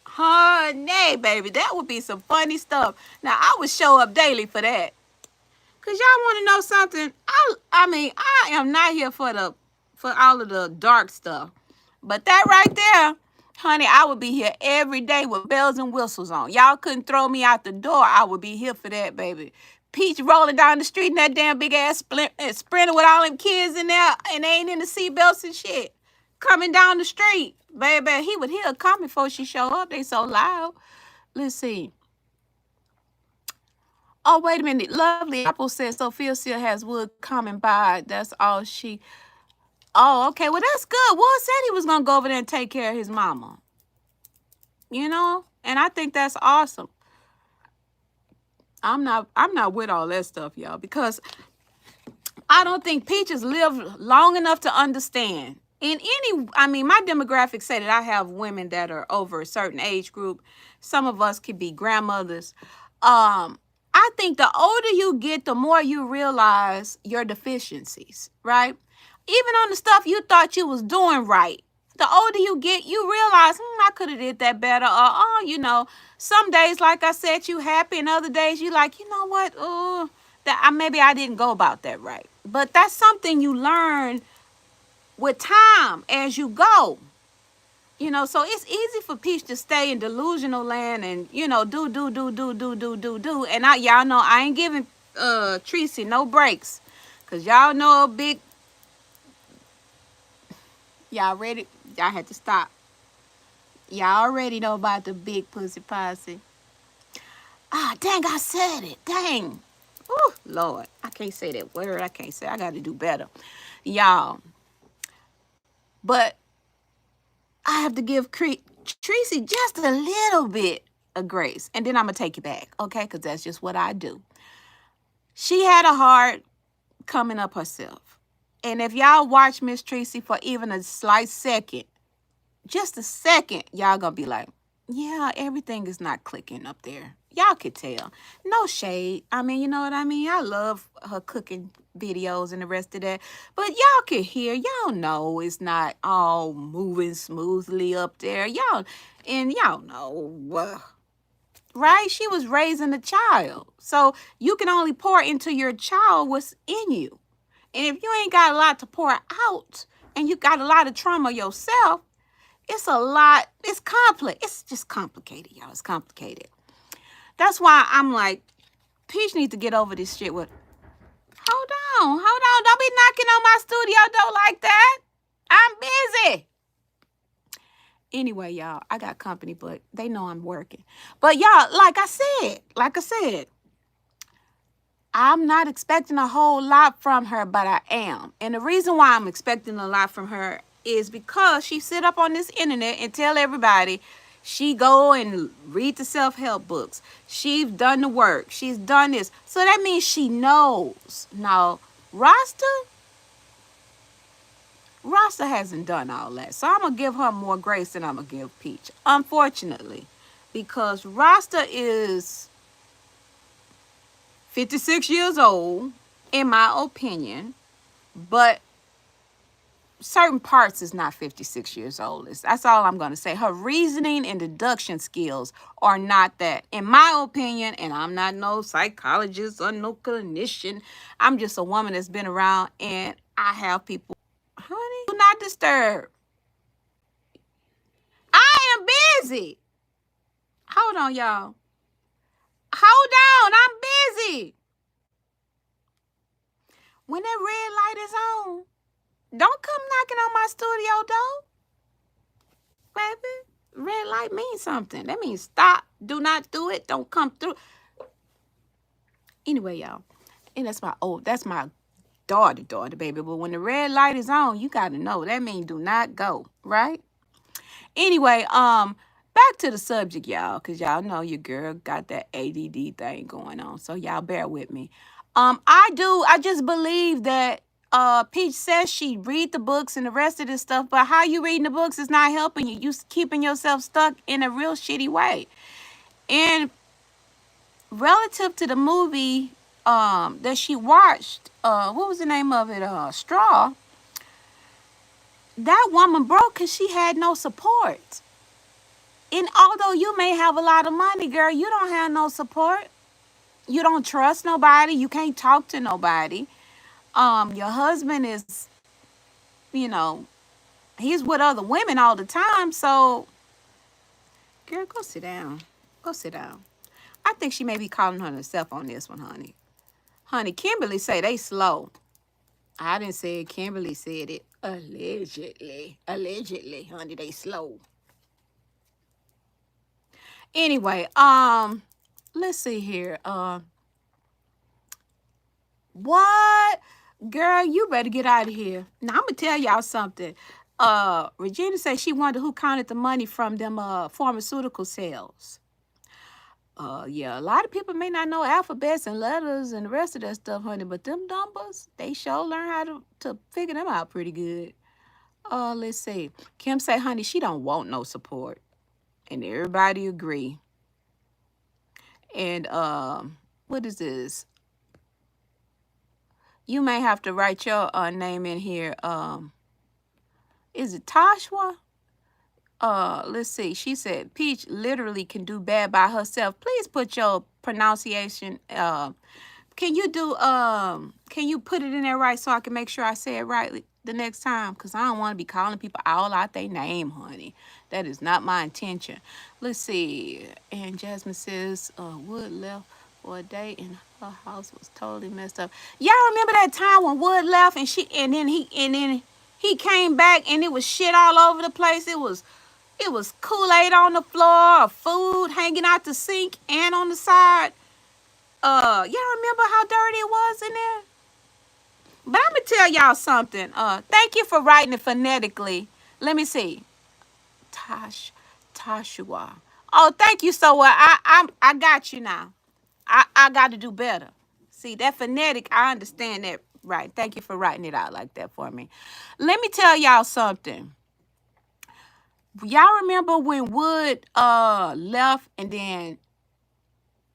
Honey, baby, that would be some funny stuff. Now, I would show up daily for that. Cause y'all want to know something? I mean, I am not here for all of the dark stuff. But that right there, honey, I would be here every day with bells and whistles on. Y'all couldn't throw me out the door. I would be here for that, baby. Peach rolling down the street in that damn big ass sprinter with all them kids in there and they ain't in the seatbelts and shit. Coming down the street, baby. He would hear her coming before she show up. They so loud. Let's see. Oh, wait a minute. Lovely Apple says Sophia still has wood coming by. That's all she. Oh, okay. Well, that's good. Wood said he was going to go over there and take care of his mama. You know? And I think that's awesome. I'm not with all that stuff, y'all, because I don't think Peaches lived long enough to understand. I mean, my demographics say that I have women that are over a certain age group. Some of us could be grandmothers. I think the older you get, the more you realize your deficiencies, right? Even on the stuff you thought you was doing right. The older you get, you realize, I could have did that better. Or, some days, like I said, you happy, and other days you like, you know what? Maybe I didn't go about that right. But that's something you learn with time as you go. So it's easy for Peach to stay in delusional land and, do. And y'all know I ain't giving Tracy no breaks. Cause y'all know a big, y'all ready? Y'all had to stop. Y'all already know about the big pussy posse. Dang, I said it. Dang. Oh, Lord. I can't say that word. I got to do better. Y'all. But I have to give Tracy just a little bit of grace. And then I'm going to take it back, okay? Because that's just what I do. She had a heart coming up herself. And if y'all watch Miss Tracy for even a slight second, just a second, y'all going to be like, yeah, everything is not clicking up there. Y'all could tell. No shade. I mean, you know what I mean? I love her cooking videos and the rest of that. But y'all could hear, y'all know it's not all moving smoothly up there. Y'all know, right? She was raising a child. So you can only pour into your child what's in you. And if you ain't got a lot to pour out and you got a lot of trauma yourself, it's a lot. It's complex. It's just complicated, y'all. It's complicated. That's why I'm like, Peach needs to get over this shit with, hold on. Don't be knocking on my studio door like that. I'm busy. Anyway, y'all, I got company, but they know I'm working. But y'all, like I said, I'm not expecting a whole lot from her, but I am. And the reason why I'm expecting a lot from her is because she sit up on this internet and tell everybody she go and read the self-help books. She's done the work. She's done this. So that means she knows. Now, Rasta hasn't done all that. So I'm going to give her more grace than I'm going to give Peach. Unfortunately. Because Rasta is 56 years old, in my opinion. But certain parts is not 56 years old. That's all I'm going to say. Her reasoning and deduction skills are not that. In my opinion, and I'm not no psychologist or no clinician. I'm just a woman that's been around and I have people. Honey, do not disturb. I am busy. Hold on, y'all. Hold on. I'm busy. When that red light is on, don't come knocking on my studio door. baby. Red light means something. That means stop. Do not do it. Don't come through. Anyway, y'all. And that's my daughter, baby. But when the red light is on, you gotta know. That means do not go, right? Anyway, back to the subject, y'all, because y'all know your girl got that ADD thing going on. So y'all bear with me. I just believe that Peach says she read the books and the rest of this stuff, but how you reading the books is not helping you. You keeping yourself stuck in a real shitty way. And relative to the movie that she watched, what was the name of it? Straw. That woman broke because she had no support. And although you may have a lot of money, girl, you don't have no support. You don't trust nobody. You can't talk to nobody. Your husband is, you know, he's with other women all the time. So, girl, go sit down. Go sit down. I think she may be calling on herself on this one, honey. Honey, Kimberly say they slow. I didn't say it. Kimberly said it. Allegedly. Allegedly, honey, they slow. Anyway, let's see here. What? Girl, you better get out of here. Now I'm gonna tell y'all something. Regina said she wondered who counted the money from them pharmaceutical sales. Yeah, a lot of people may not know alphabets and letters and the rest of that stuff, honey, but them numbers, they sure learn how to figure them out pretty good. Let's see. Kim say, honey, she don't want no support. And everybody agree. And what is this? You may have to write your name in here. Is it Tashwa? Let's see. She said Peach literally can do bad by herself. Please put your pronunciation. Can you put it in there right so I can make sure I say it right the next time? Because I don't want to be calling people all out their name, honey. That is not my intention. Let's see. And Jasmine says Wood left for a day and her house was totally messed up. Y'all remember that time when Wood left and then he came back and it was shit all over the place. It was Kool-Aid on the floor, food hanging out the sink and on the side. Y'all remember how dirty it was in there? But I'm gonna tell y'all something. Thank you for writing it phonetically. Let me see. Tashua. Oh, thank you so much. I got you now. I got to do better. See, that phonetic, I understand that right. Thank you for writing it out like that for me. Let me tell y'all something. Y'all remember when Wood left and then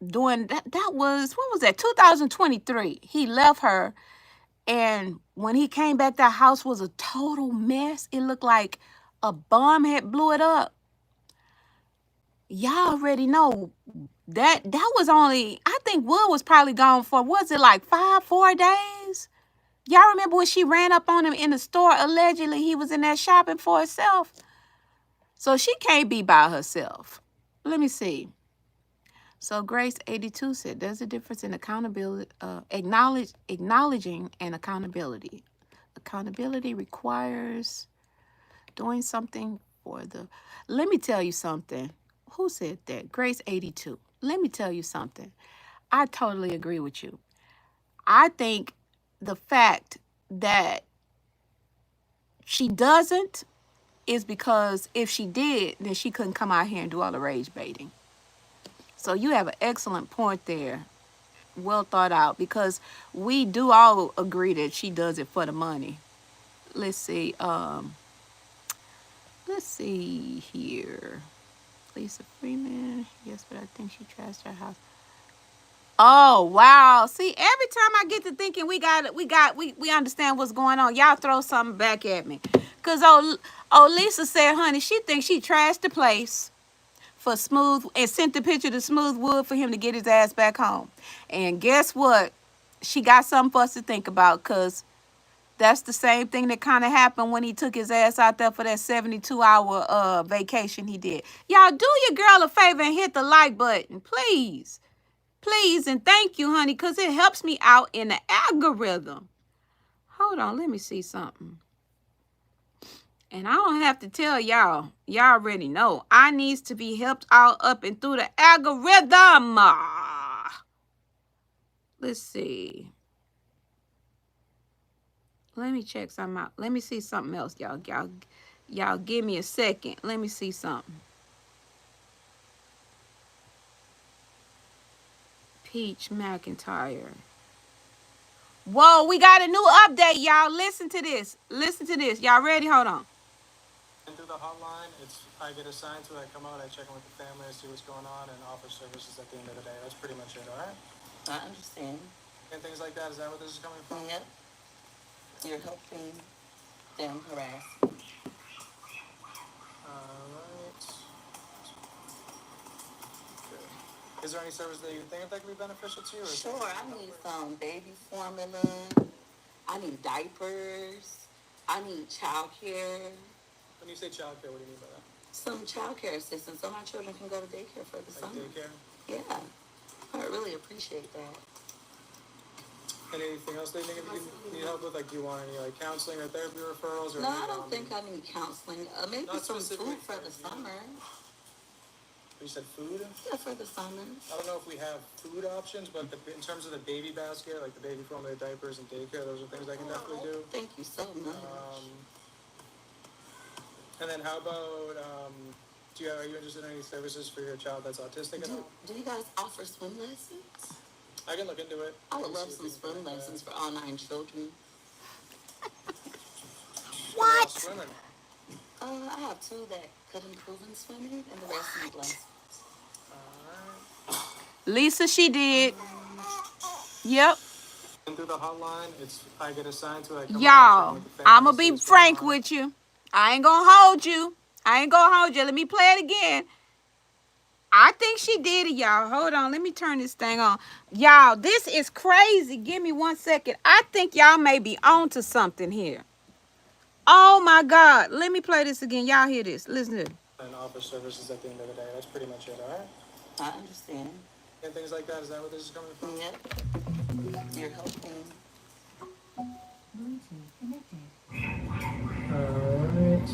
doing that was, what was that, 2023. He left her, and when he came back, that house was a total mess. It looked like a bomb had blew it up. Y'all already know that was only, I think Wood was probably gone for, was it like 4 days? Y'all remember when she ran up on him in the store? Allegedly he was in there shopping for himself. So she can't be by herself. Let me see. So Grace 82 said there's a difference in accountability, acknowledging and accountability. Accountability requires doing something for the. Let me tell you something. Who said that? Grace 82. Let me tell you something. I totally agree with you. I think the fact that she doesn't is because if she did, then she couldn't come out here and do all the rage baiting. So you have an excellent point there. Well thought out, because we do all agree that she does it for the money. Let's see. Let's see here. Lisa Freeman. Yes, but I think she trashed her house. Oh wow. See, every time I get to thinking we understand what's going on, y'all throw something back at me. Cause Lisa said, honey, she thinks she trashed the place for Smooth and sent the picture to Smooth Wood for him to get his ass back home. And guess what? She got something for us to think about, because that's the same thing that kind of happened when he took his ass out there for that 72-hour vacation he did. Y'all do your girl a favor and hit the like button, please. Please, and thank you, honey, because it helps me out in the algorithm. Hold on, let me see something. And I don't have to tell y'all. Y'all already know. I needs to be helped all up and through the algorithm. Let's see. Let me check something out. Let me see something else, y'all. Y'all give me a second. Let me see something. Peach McIntyre. Whoa, we got a new update, y'all. Listen to this. Listen to this. Y'all ready? Hold on. And through the hotline, I get assigned to it. I come out, I check in with the family, I see what's going on, and offer services at the end of the day. That's pretty much it, all right? I understand. And things like that. Is that where this is coming from? Yep. You're helping them harass. All right. Good. Is there any service that you think that could be beneficial to you? Sure. I need some baby formula. I need diapers. I need childcare. When you say childcare, what do you mean by that? Some childcare assistance so my children can go to daycare for the summer. Daycare? Yeah. I really appreciate that. And anything else that you think you need help with? Like, do you want any counseling or therapy referrals? Or no, I don't think I need counseling. Maybe some food for the summer. You said food? Yeah, for the summer. I don't know if we have food options, but in terms of the baby basket, like the baby formula, diapers, and daycare, those are things I can definitely do. Thank you so much. And then how about, are you interested in any services for your child that's autistic at all? Do you guys offer swim lessons? I can look into it. I would love some swim lessons for all 9 children. What? I have 2 that could improve in swimming, and the rest need lessons. Lisa, she did. Yep. And through the hotline, I get assigned to it. Y'all, I'm going to be frank with you. I ain't going to hold you. Let me play it again. I think she did it, y'all. Hold on. Let me turn this thing on. Y'all, this is crazy. Give me 1 second. I think y'all may be on to something here. Oh, my God. Let me play this again. Y'all hear this. Listen to it. And offer services at the end of the day. That's pretty much it, all right? I understand. And things like that. Is that where this is coming from? Yep. You're helping. All right.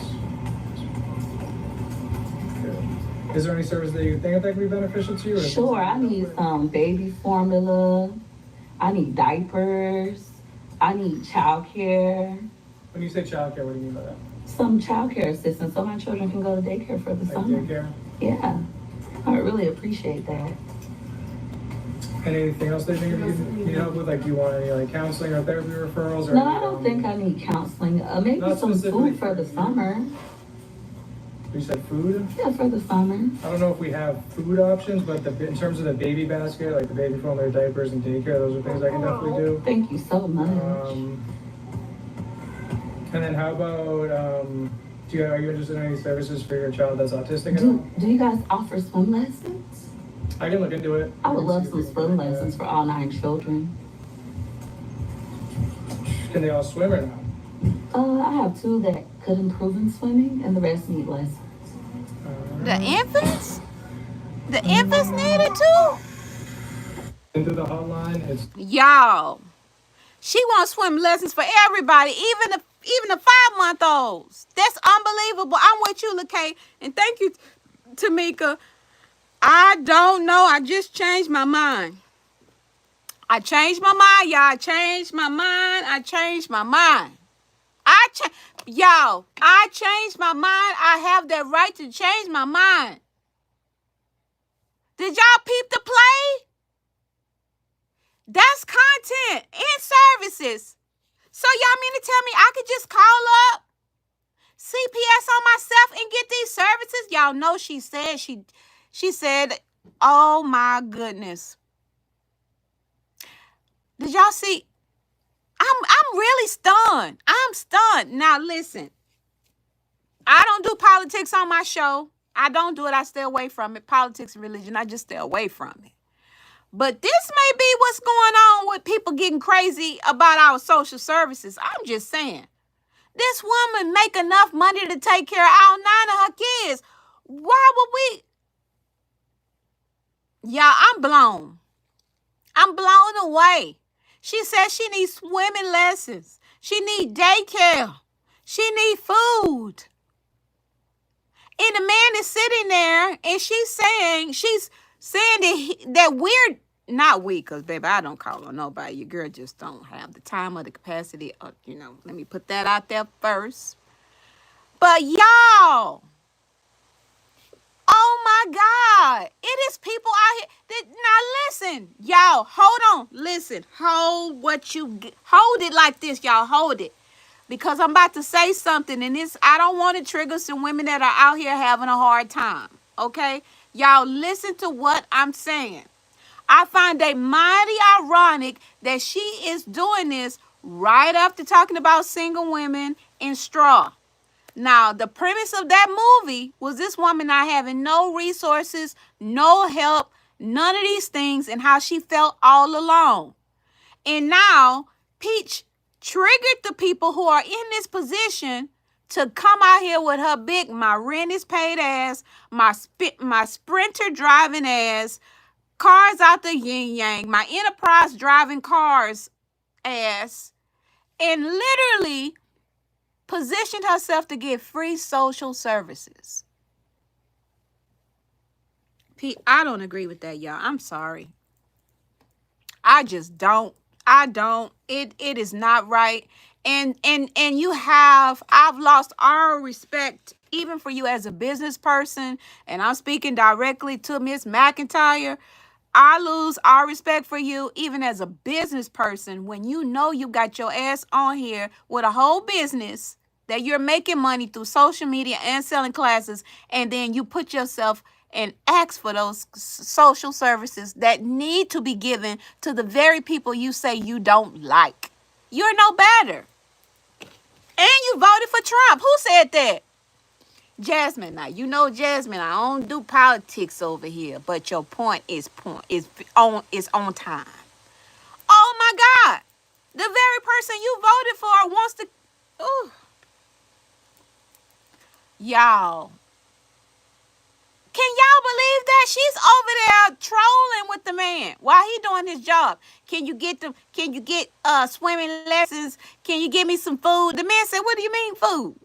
Is there any service that you think that could be beneficial to you? Sure. I need some baby formula. I need diapers. I need childcare. When you say childcare, what do you mean by that? Some childcare assistance so my children can go to daycare for the summer. Daycare? Yeah. I really appreciate that. And anything else that you think you need help with? Like, do you want any counseling or therapy referrals? Or no, I don't think I need counseling. Maybe some food for the summer. You said food? Yeah, for the summer. I don't know if we have food options, but in terms of the baby basket, like the baby formula, diapers, and daycare, those are things I can definitely do. Thank you so much. And then how about, are you interested in any services for your child that's autistic at all? Do you guys offer swim lessons? I can look into it. I would love some swim lessons for all 9 children. Can they all swim or not? I have 2 that could improve in swimming, and the rest need lessons. The infants? The infants need it too? Into the hotline, y'all. She wants swim lessons for everybody, even the 5-month-olds. That's unbelievable. I'm with you, LaKay. And thank you, Tamika. I don't know. I just changed my mind. I changed my mind, y'all. I changed my mind. Y'all, I changed my mind. I have the right to change my mind. Did y'all peep the play? That's content and services. So y'all mean to tell me I could just call up CPS on myself and get these services? Y'all know she said, oh my goodness. Did y'all see? I'm really stunned. I'm stunned. Now listen, I don't do politics on my show. I don't do it. I stay away from it. Politics and religion, I just stay away from it. But this may be what's going on with people getting crazy about our social services. I'm just saying. This woman make enough money to take care of all 9 of her kids. Why would we? Yeah, I'm blown. I'm blown away. She says she needs swimming lessons. She needs daycare. She need food. And the man is sitting there and she's saying that we're not we, because baby, I don't call on nobody. Your girl just don't have the time or the capacity. Let me put that out there first. But y'all, oh my God, it is people out here now listen, y'all, hold on, listen, hold it like this, y'all, hold it. Because I'm about to say something, and I don't want to trigger some women that are out here having a hard time. Okay? Y'all listen to what I'm saying. I find it mighty ironic that she is doing this right after talking about single women in straw. Now, the premise of that movie was this woman not having no resources, no help, none of these things, and how she felt all alone. And now Peach triggered the people who are in this position to come out here with her big, my rent is paid ass, my Sprinter driving ass, cars out the yin yang, my Enterprise driving cars ass, and literally positioned herself to get free social services. Pete, I don't agree with that, y'all. I'm sorry. I just don't. I don't. It is not right. And I've lost all respect even for you as a business person. And I'm speaking directly to Miss McIntyre. I lose all respect for you even as a business person when you know you got your ass on here with a whole business that you're making money through social media and selling classes, and then you put yourself and ask for those social services that need to be given to the very people you say you don't like. You're no better. And you voted for Trump. Who said that? Jasmine. Now, you know, Jasmine, I don't do politics over here, but your point is on time. Oh my God. The very person you voted for wants to. Ooh. Y'all, can y'all believe that? She's over there trolling with the man while he doing his job. Can you get swimming lessons? Can you give me some food? The man said, what do you mean food?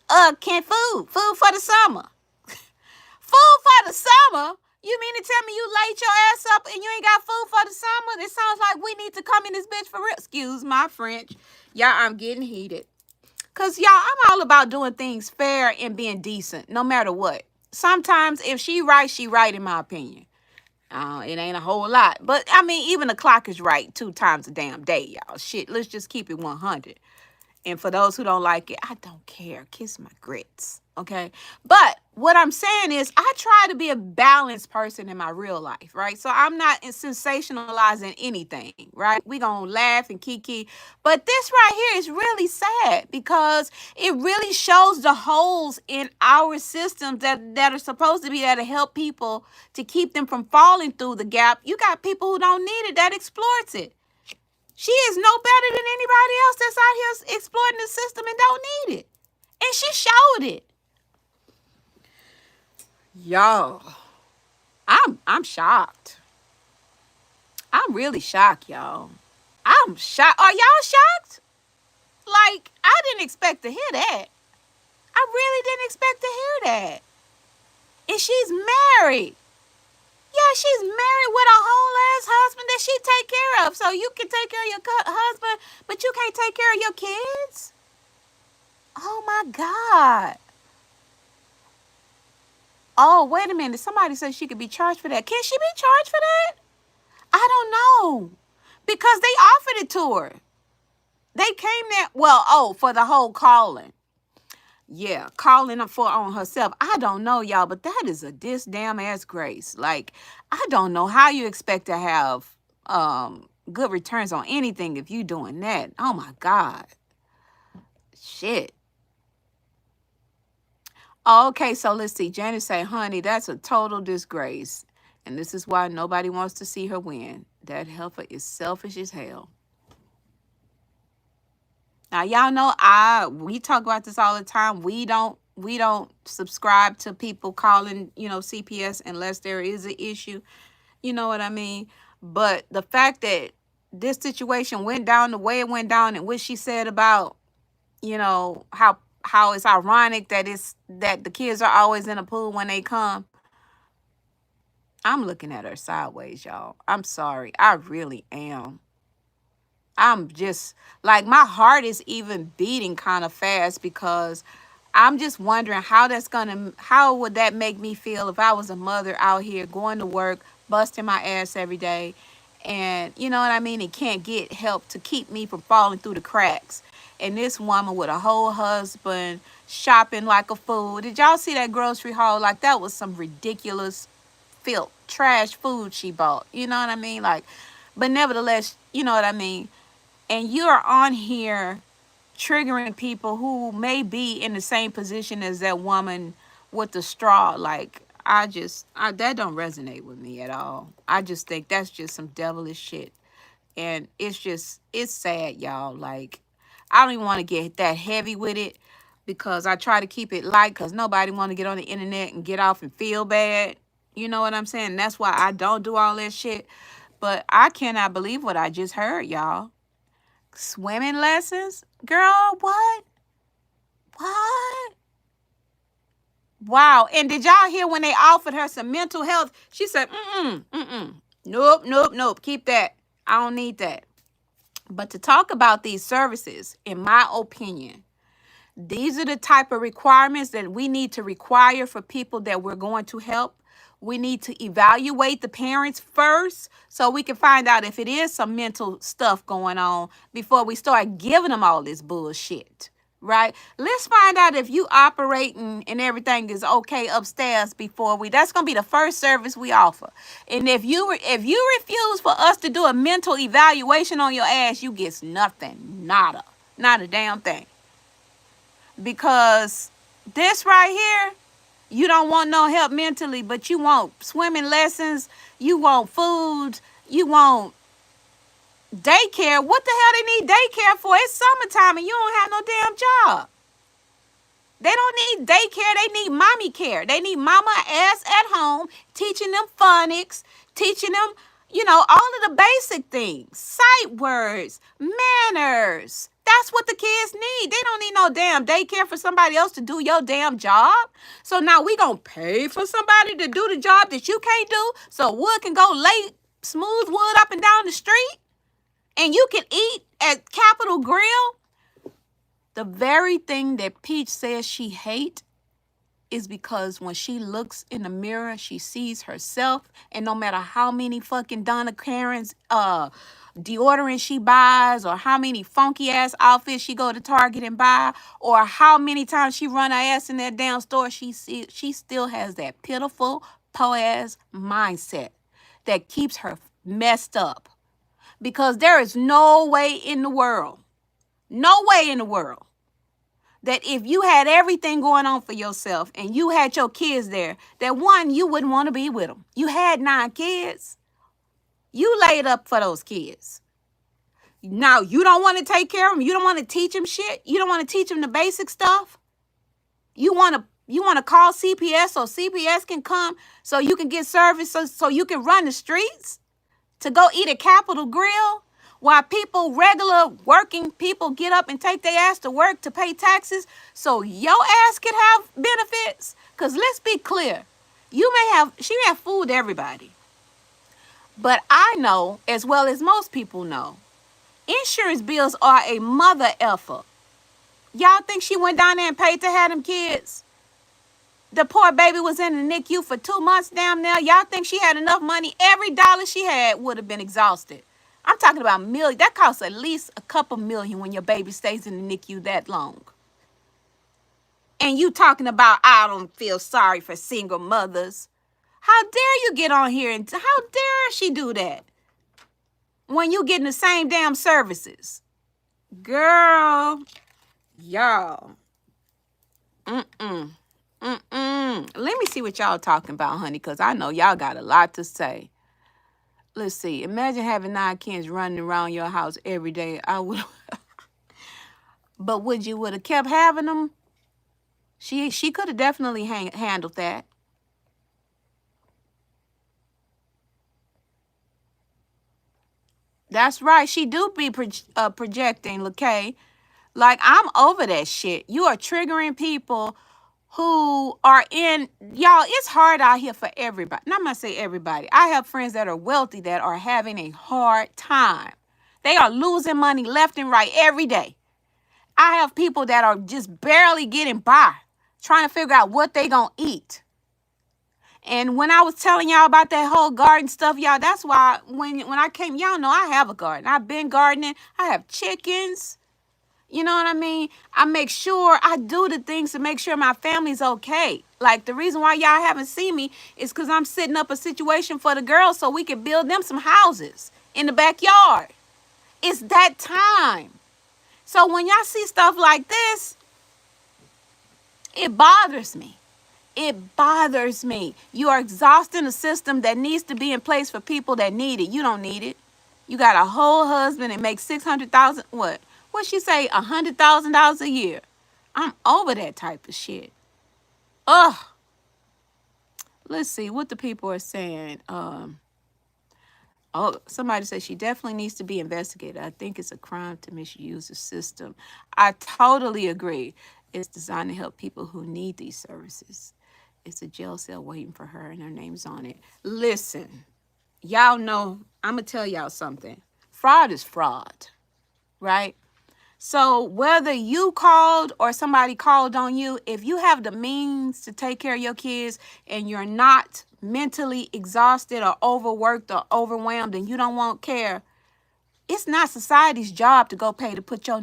Food for the summer. Food for the summer? You mean to tell me you laid your ass up and you ain't got food for the summer? It sounds like we need to come in this bitch for real. Excuse my French. Y'all, I'm getting heated. Because, y'all, I'm all about doing things fair and being decent, no matter what. Sometimes if she right in my opinion. It ain't a whole lot. But, I mean, even the clock is right 2 times a damn day, y'all. Shit, let's just keep it 100. And for those who don't like it, I don't care. Kiss my grits. Okay. But what I'm saying is I try to be a balanced person in my real life, right? So I'm not sensationalizing anything, right? We gonna laugh and kiki. But this right here is really sad because it really shows the holes in our systems that are supposed to be there to help people, to keep them from falling through the gap. You got people who don't need it that exploits it. She is no better than anybody else that's out here exploiting the system and don't need it. And she showed it. Y'all, I'm shocked. I'm really shocked, y'all. I'm shocked. Are y'all shocked? Like, I didn't expect to hear that. I really didn't expect to hear that. And she's married. Yeah, she's married with a whole ass husband that she take care of. So you can take care of your husband, but you can't take care of your kids? Oh my God. Oh, wait a minute. Somebody said she could be charged for that. Can she be charged for that? I don't know. Because they offered it to her. They came there, for the whole calling. Yeah, calling for on herself. I don't know, y'all, but that is a damn ass grace. Like, I don't know how you expect to have good returns on anything if you doing that. Oh my God. Shit. Okay, so let's see. Janice say, honey, that's a total disgrace. And this is why nobody wants to see her win. That heifer is selfish as hell. Now, y'all know we talk about this all the time. We don't subscribe to people calling, CPS unless there is an issue. You know what I mean? But the fact that this situation went down the way it went down and what she said about, how how it's ironic that the kids are always in the pool when they come. I'm looking at her sideways, y'all. I'm sorry. I really am. I'm just like, my heart is even beating kind of fast because I'm just wondering how would that make me feel if I was a mother out here going to work, busting my ass every day, and you know what I mean, and can't get help to keep me from falling through the cracks. And this woman with a whole husband shopping like a fool. Did y'all see that grocery haul? Like, that was some ridiculous filth, trash food she bought. You know what I mean? Like, but nevertheless, you know what I mean? And you're on here triggering people who may be in the same position as that woman with the straw. Like, that don't resonate with me at all. I just think that's just some devilish shit. And it's sad, y'all. Like, I don't even want to get that heavy with it because I try to keep it light because nobody want to get on the internet and get off and feel bad. You know what I'm saying? That's why I don't do all that shit. But I cannot believe what I just heard, y'all. Swimming lessons? Girl, what? What? Wow. And did y'all hear when they offered her some mental health? She said, nope, nope, nope. Keep that. I don't need that. But to talk about these services, in my opinion, these are the type of requirements that we need to require for people that we're going to help. We need to evaluate the parents first so we can find out if it is some mental stuff going on before we start giving them all this bullshit. Right? Let's find out if you operating and everything is okay upstairs before that's gonna be the first service we offer. And if you refuse for us to do a mental evaluation on your ass, you get nothing. Nada. Not a damn thing. Because this right here, you don't want no help mentally, but you want swimming lessons, you want food, you want daycare. What the hell they need daycare for? It's summertime and you don't have no damn job. They don't need daycare. They need mommy care. They need mama ass at home, teaching them phonics, teaching them, all of the basic things, sight words, manners. That's what the kids need. They don't need no damn daycare for somebody else to do your damn job. So now we gonna pay for somebody to do the job that you can't do so wood can go lay smooth wood up and down the street and you can eat at Capitol Grill. The very thing that Peach says she hates is because when she looks in the mirror, she sees herself, and no matter how many fucking Donna Karen's deodorant she buys, or how many funky ass outfits she go to Target and buy, or how many times she run her ass in that damn store, she still has that pitiful po ass mindset that keeps her messed up. Because there is no way in the world that if you had everything going on for yourself and you had your kids there, that one, you wouldn't want to be with them. You had 9 kids. You laid up for those kids. Now, you don't want to take care of them. You don't want to teach them shit. You don't want to teach them the basic stuff. You want to call CPS so CPS can come so you can get service so you can run the streets to go eat at Capitol Grill while regular working people get up and take their ass to work to pay taxes so your ass can have benefits. Because let's be clear, she may have fooled everybody. But I know, as well as most people know, insurance bills are a mother effer. Y'all think she went down there and paid to have them kids? The poor baby was in the NICU for 2 months damn now. Y'all think she had enough money? Every dollar she had would have been exhausted. I'm talking about millions. That costs at least a couple million when your baby stays in the NICU that long. And you talking about, I don't feel sorry for single mothers. How dare you get on here and how dare she do that? When you getting the same damn services. Girl, y'all. Let me see what y'all talking about, honey, because I know y'all got a lot to say. Let's see. Imagine having 9 kids running around your house every day. I would. But would have kept having them? She could have definitely handled that. That's right. She do be projecting, LaKay. Like, I'm over that shit. You are triggering people who are in, y'all, it's hard out here for everybody. Not gonna say everybody. I have friends that are wealthy that are having a hard time. They are losing money left and right every day. I have people that are just barely getting by, trying to figure out what they gonna eat. And when I was telling y'all about that whole garden stuff, y'all, that's why when I came, y'all know I have a garden. I've been gardening. I have chickens. You know what I mean? I make sure I do the things to make sure my family's okay. Like, the reason why y'all haven't seen me is because I'm setting up a situation for the girls so we can build them some houses in the backyard. It's that time. So when y'all see stuff like this, it bothers me. It bothers me. You are exhausting a system that needs to be in place for people that need it. You don't need it. You got a whole husband and make 600,000. What? What she say? $100,000 a year. I'm over that type of shit. Ugh. Let's see what the people are saying. Oh, somebody said she definitely needs to be investigated. I think it's a crime to misuse the system. I totally agree. It's designed to help people who need these services. It's a jail cell waiting for her, and her name's on it. Listen, y'all know, I'm going to tell y'all something. Fraud is fraud, right? So whether you called or somebody called on you, if you have the means to take care of your kids and you're not mentally exhausted or overworked or overwhelmed and you don't want care, it's not society's job to go pay to put your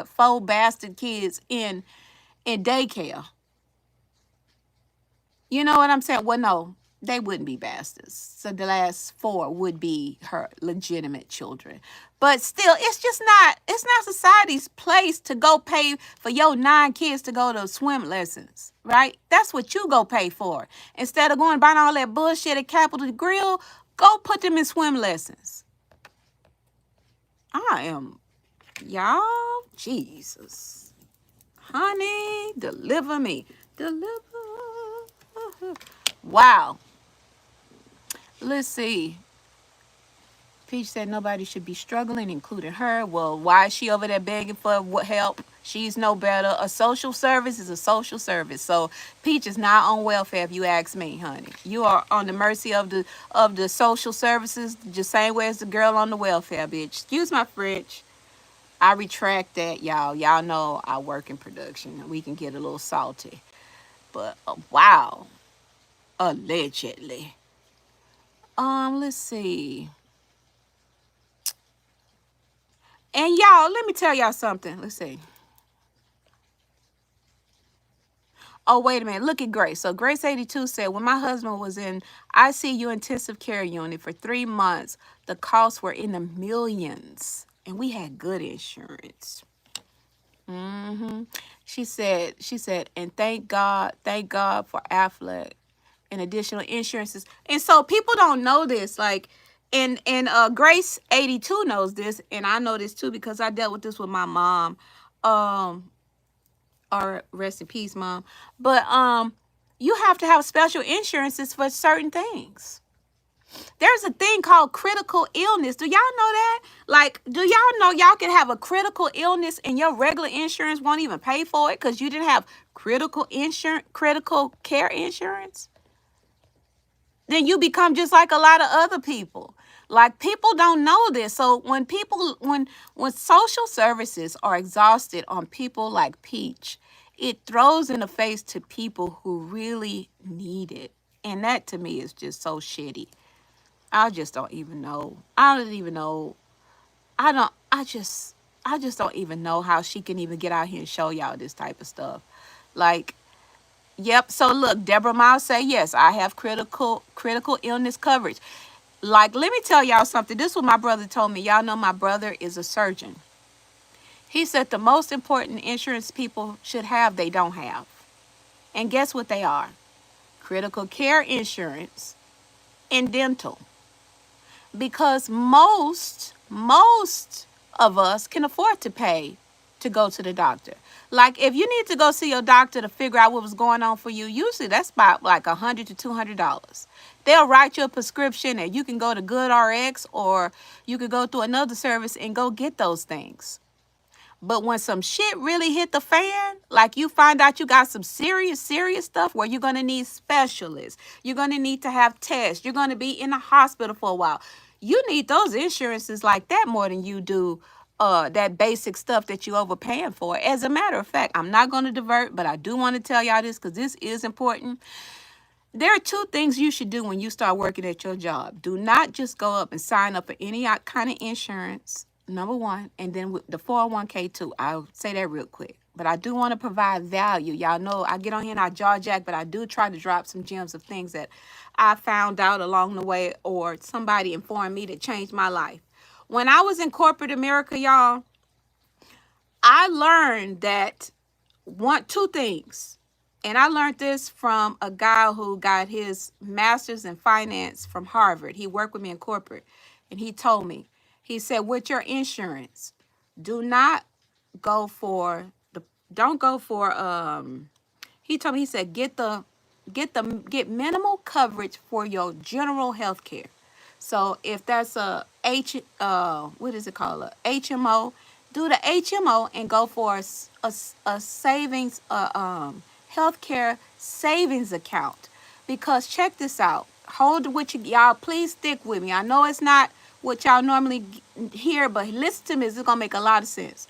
four bastard kids in daycare. You know what I'm saying? Well, no, they wouldn't be bastards. So the last four would be her legitimate children. But still, it's not society's place to go pay for your 9 kids to go to swim lessons, right? That's what you go pay for. Instead of going and buying all that bullshit at Capitol Grill, go put them in swim lessons. Y'all, Jesus. Honey, deliver me. Deliver. Wow. Let's see. Peach said nobody should be struggling, including her. Well, why is she over there begging for what help? She's no better. A social service is a social service. So Peach is not on welfare, if you ask me, honey. You are on the mercy of the social services, the same way as the girl on the welfare, bitch. Excuse my French. I retract that, y'all. Y'all know I work in production. We can get a little salty. But wow. Allegedly. Let's see. And y'all, let me tell y'all something. Let's see. Oh, wait a minute. Look at Grace. So Grace 82 said, when my husband was in ICU intensive care unit for 3 months, the costs were in the millions. And we had good insurance. She said, and thank God for Affleck and additional insurances. And so people don't know this. Like, and Grace 82 knows this, and I know this too because I dealt with this with my mom. Or rest in peace, Mom. But you have to have special insurances for certain things. There's a thing called critical illness. Do y'all know that? Like, do y'all know y'all can have a critical illness and your regular insurance won't even pay for it because you didn't have critical care insurance? Then you become just like a lot of other people. Like, people don't know this. So when social services are exhausted on people like Peach, it throws in the face to people who really need it. And that to me is just so shitty. I just don't even know. I just don't even know how she can even get out here and show y'all this type of stuff. Like, yep. So look, Deborah Miles say, yes, I have critical illness coverage. Like, let me tell y'all something. This is what my brother told me. Y'all know my brother is a surgeon. He said the most important insurance people should have, they don't have. And guess what they are? Critical care insurance and dental. Because most of us can afford to pay to go to the doctor. Like, if you need to go see your doctor to figure out what was going on for you, usually that's about like $100 to $200. They'll write you a prescription and you can go to GoodRx or you could go through another service and go get those things. But when some shit really hit the fan, like you find out you got some serious, serious stuff where you're going to need specialists, you're going to need to have tests, you're going to be in the hospital for a while. You need those insurances like that more than you do that basic stuff that you overpaying for. As a matter of fact, I'm not going to divert, but I do want to tell y'all this because this is important. There are two things you should do when you start working at your job. Do not just go up and sign up for any kind of insurance, number one, and then with the 401k too. I'll say that real quick. But I do want to provide value. Y'all know I get on here and I jaw jack, but I do try to drop some gems of things that I found out along the way or somebody informed me that changed my life. When I was in corporate America, y'all, I learned that two things. And I learned this from a guy who got his master's in finance from Harvard. He worked with me in corporate. And he told me, he said, with your insurance, do not go for the, don't go for, he told me, he said, get minimal coverage for your general health care. So if that's what is it called, a HMO, do the HMO and go for a savings, healthcare savings account. Because check this out, hold what y'all, please stick with me. I know it's not what y'all normally hear, but listen to me, it's gonna make a lot of sense.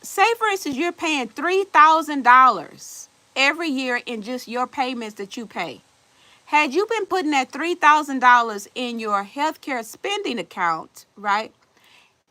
Say for instance, you're paying $3,000 every year in just your payments that you pay. Had you been putting that $3,000 in your healthcare spending account, right?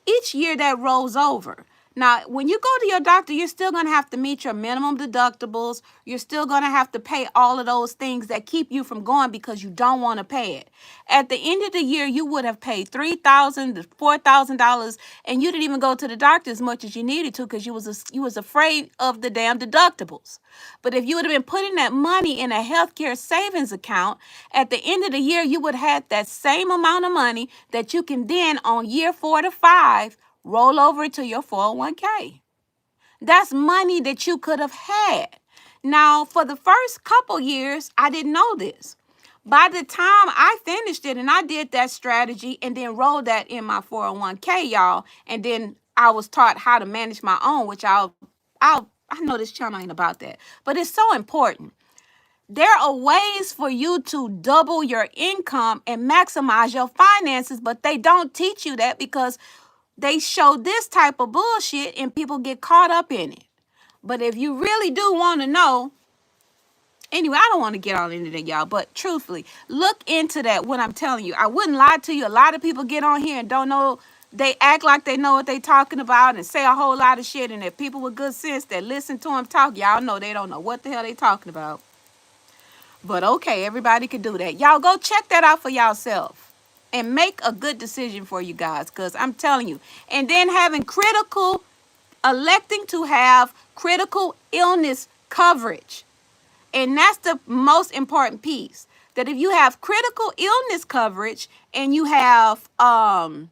Each year that rolls over. Now, when you go to your doctor, you're still going to have to meet your minimum deductibles. You're still going to have to pay all of those things that keep you from going because you don't want to pay it. At the end of the year, you would have paid $3,000 to $4,000, and you didn't even go to the doctor as much as you needed to because you was afraid of the damn deductibles. But if you would have been putting that money in a healthcare savings account, at the end of the year, you would have had that same amount of money that you can then, on year 4 to 5, roll over into your 401k. That's money that you could have had. Now, for the first couple years, I didn't know this. By the time I finished it and I did that strategy and then rolled that in my 401k, y'all, and then I was taught how to manage my own, which I know this channel ain't about that, but it's so important. There are ways for you to double your income and maximize your finances, but they don't teach you that because they show this type of bullshit and people get caught up in it. But if you really do want to know, anyway, I don't want to get all into that, y'all, but truthfully, look into that, what I'm telling you. I wouldn't lie to you. A lot of people get on here and don't know. They act like they know what they talking about and say a whole lot of shit. And if people with good sense that listen to them talk, y'all know they don't know what the hell they talking about. But okay, everybody can do that. Y'all go check that out for yourself and make a good decision for you guys, because I'm telling you. And then electing to have critical illness coverage. And that's the most important piece. That if you have critical illness coverage and you have the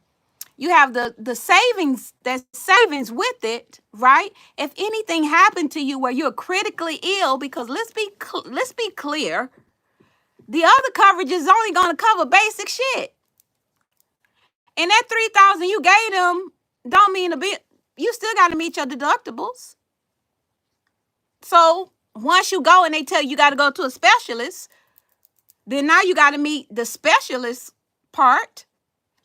savings, that savings with it, right? If anything happened to you where you're critically ill, because let's be clear, the other coverage is only going to cover basic shit. And that $3,000 you gave them don't mean a bit. You still got to meet your deductibles. So once you go and they tell you got to go to a specialist, then now you got to meet the specialist part.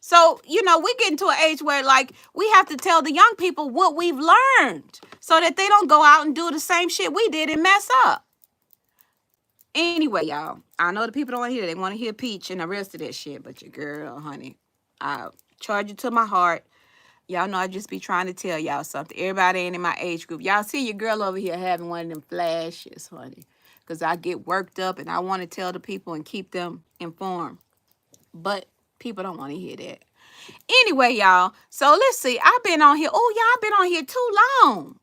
So, we get into an age where, like, we have to tell the young people what we've learned so that they don't go out and do the same shit we did and mess up. Anyway, y'all, I know the people don't want to hear that. They want to hear Peach and the rest of that shit, but your girl, honey, I charge it to my heart. Y'all know I just be trying to tell y'all something. Everybody ain't in my age group. Y'all see your girl over here having one of them flashes, honey, because I get worked up and I want to tell the people and keep them informed. But people don't want to hear that. Anyway, y'all, so let's see. I've been on here. Oh, y'all, I've been on here too long.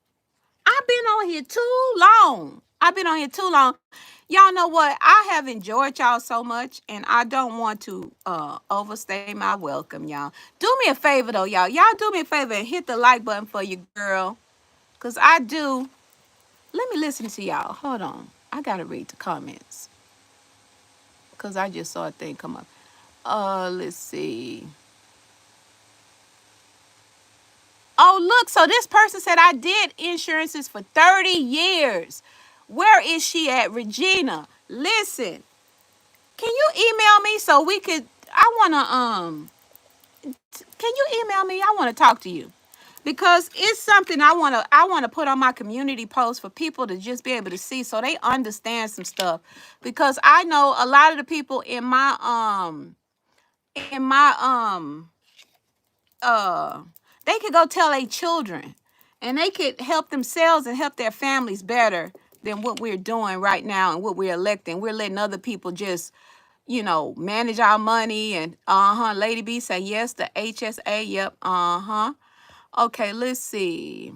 I've been on here too long. Y'all know what? I have enjoyed y'all so much, and I don't want to overstay my welcome, y'all. Do me a favor, though, y'all. Y'all do me a favor and hit the like button for your girl, because I do. Let me listen to y'all. Hold on. I got to read the comments, because I just saw a thing come up. Let's see. Oh, look. So this person said, I did insurances for 30 years. Where is she at, Regina? Listen, can you email me so we could, I want to, can you email me? I want to talk to you because it's something I want to put on my community post for people to just be able to see so they understand some stuff, because I know a lot of the people in my uh they could go tell their children and they could help themselves and help their families better than what we're doing right now and what we're electing. We're letting other people just, manage our money. And Lady B say yes, the HSA. Yep. Okay, let's see.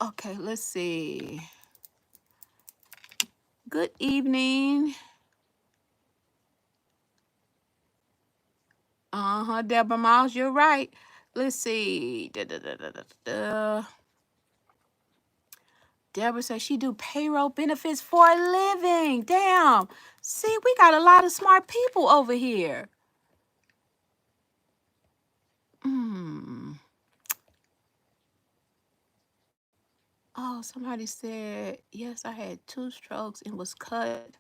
Okay, let's see. Good evening. Deborah Miles, you're right. Let's see. Deborah says she do payroll benefits for a living. Damn. See, we got a lot of smart people over here. Hmm. Oh, somebody said, yes, I had 2 strokes and was cut.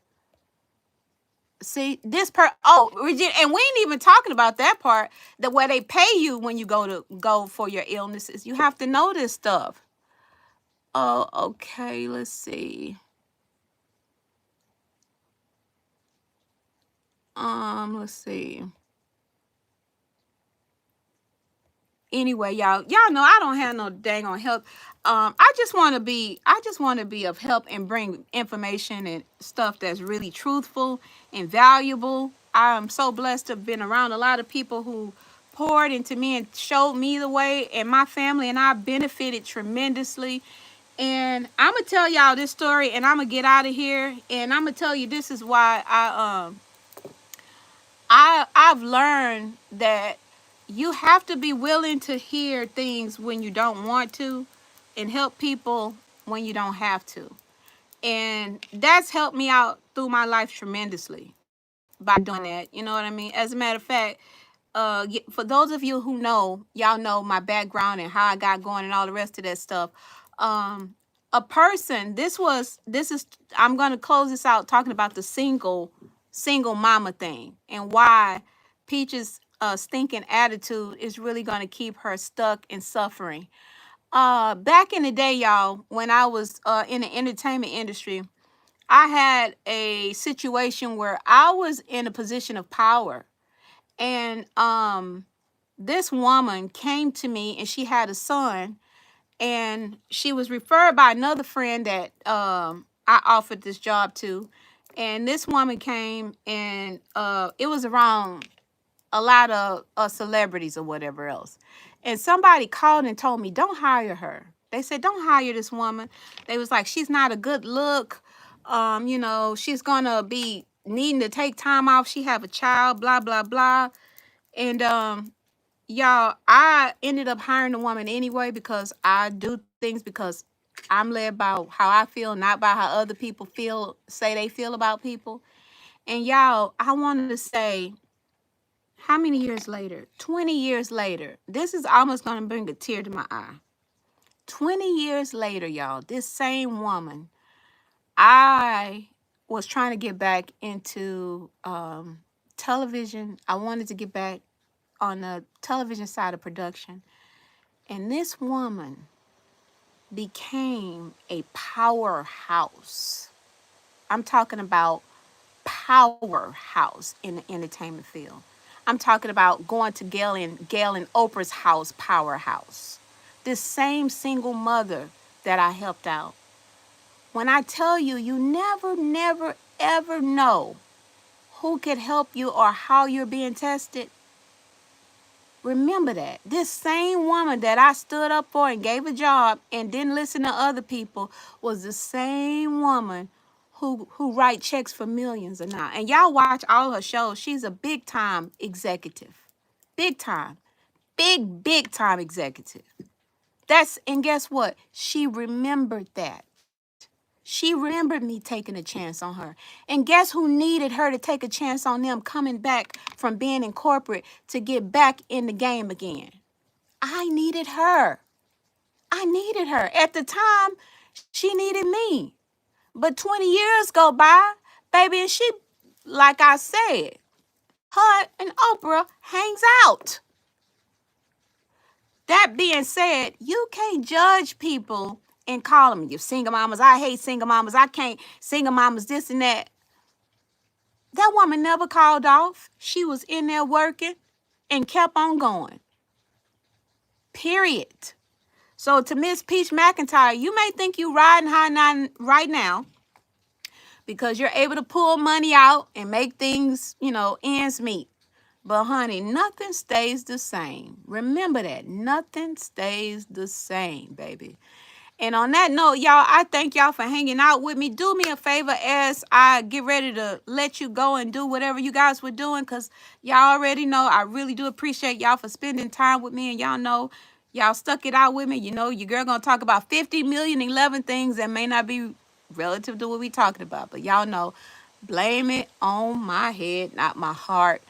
See, Regina, and we ain't even talking about that part, the where they pay you when you go for your illnesses. You have to know this stuff. Oh, okay, let's see. Let's see. Anyway, y'all know I don't have no dang on help. I just want to be of help and bring information and stuff that's really truthful and valuable. I am so blessed to have been around a lot of people who poured into me and showed me the way, and my family and I benefited tremendously. And I'm gonna tell y'all this story, and I'm gonna get out of here. And I'm gonna tell you this is why I've learned that you have to be willing to hear things when you don't want to and help people when you don't have to. And that's helped me out through my life tremendously by doing that. You know what I mean? As a matter of fact, for those of you who know, y'all know my background and how I got going and all the rest of that stuff. Um, a person, this is, I'm going to close this out talking about the single mama thing and why Peach's stinking attitude is really going to keep her stuck and suffering. Back in the day, y'all, when I was in the entertainment industry, I had a situation where I was in a position of power. And this woman came to me and she had a son, and she was referred by another friend that I offered this job to. And this woman came, and it was around a lot of celebrities or whatever else. And somebody called and told me, don't hire her. They said, don't hire this woman. They was like, she's not a good look. She's gonna be needing to take time off. She have a child, blah, blah, blah. And y'all, I ended up hiring the woman anyway because I do things because I'm led by how I feel, not by how other people say they feel about people. And y'all, I wanted to say, how many years later? 20 years later. This is almost going to bring a tear to my eye. 20 years later, y'all, this same woman, I was trying to get back into television. I wanted to get back on the television side of production. And this woman became a powerhouse. I'm talking about powerhouse in the entertainment field. I'm talking about going to Gail and Oprah's house, powerhouse. This same single mother that I helped out. When I tell you, you never, never, ever know who could help you or how you're being tested. Remember that. This same woman that I stood up for and gave a job and didn't listen to other people was the same woman who write checks for millions now. And y'all watch all her shows. She's a big time executive. Big time. Big time executive. And guess what? She remembered that. She remembered me taking a chance on her. And guess who needed her to take a chance on them coming back from being in corporate to get back in the game again? I needed her. I needed her. At the time, she needed me. But 20 years go by, baby, and she, like I said, her and Oprah hangs out. That being said, you can't judge people and call them you single mamas. I hate single mamas. I can't single mamas this and that. That woman never called off. She was in there working and kept on going. Period. So to Miss Peach McIntyre, you may think you riding high right now because you're able to pull money out and make things, ends meet. But honey, nothing stays the same. Remember that. Nothing stays the same, baby. And on that note, y'all, I thank y'all for hanging out with me. Do me a favor as I get ready to let you go and do whatever you guys were doing, because y'all already know I really do appreciate y'all for spending time with me. And y'all know y'all stuck it out with me. You know, your girl going to talk about 50,011,011 things that may not be relative to what we talking about. But y'all know, blame it on my head, not my heart.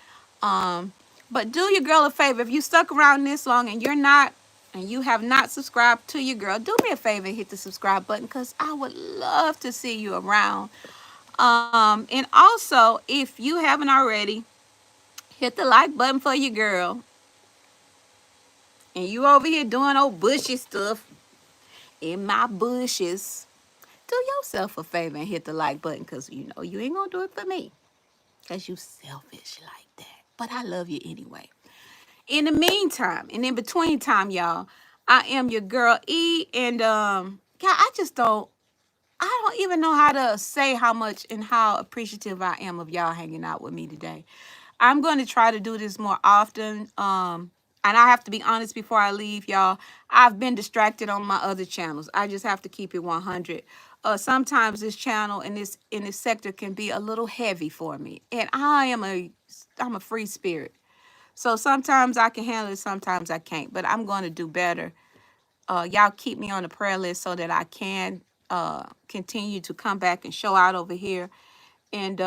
But do your girl a favor. If you stuck around this long and you have not subscribed to your girl, do me a favor and hit the subscribe button, because I would love to see you around. And also, if you haven't already, hit the like button for your girl. And you over here doing old bushy stuff in my bushes, do yourself a favor and hit the like button, because you know you ain't gonna do it for me, because you selfish like that. But I love you anyway. In the meantime, and in between time, y'all, I am your girl E, and yeah, I don't even know how to say how much and how appreciative I am of y'all hanging out with me today. I'm going to try to do this more often. And I have to be honest before I leave, y'all. I've been distracted on my other channels. I just have to keep it 100. Sometimes this channel and this in this sector can be a little heavy for me, and I'm a free spirit. So sometimes I can handle it, sometimes I can't. But I'm going to do better. Y'all keep me on the prayer list so that I can continue to come back and show out over here. And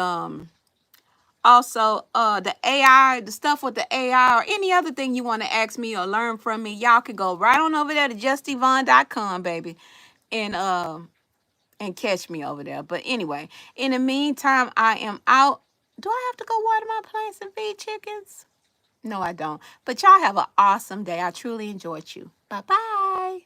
also the AI, the stuff with the AI, or any other thing you want to ask me or learn from me, y'all can go right on over there to justevonne.com, baby, and catch me over there. But anyway, in the meantime, I am out. Do I have to go water my plants and feed chickens? No, I don't. But y'all have an awesome day. I truly enjoyed you. Bye-bye.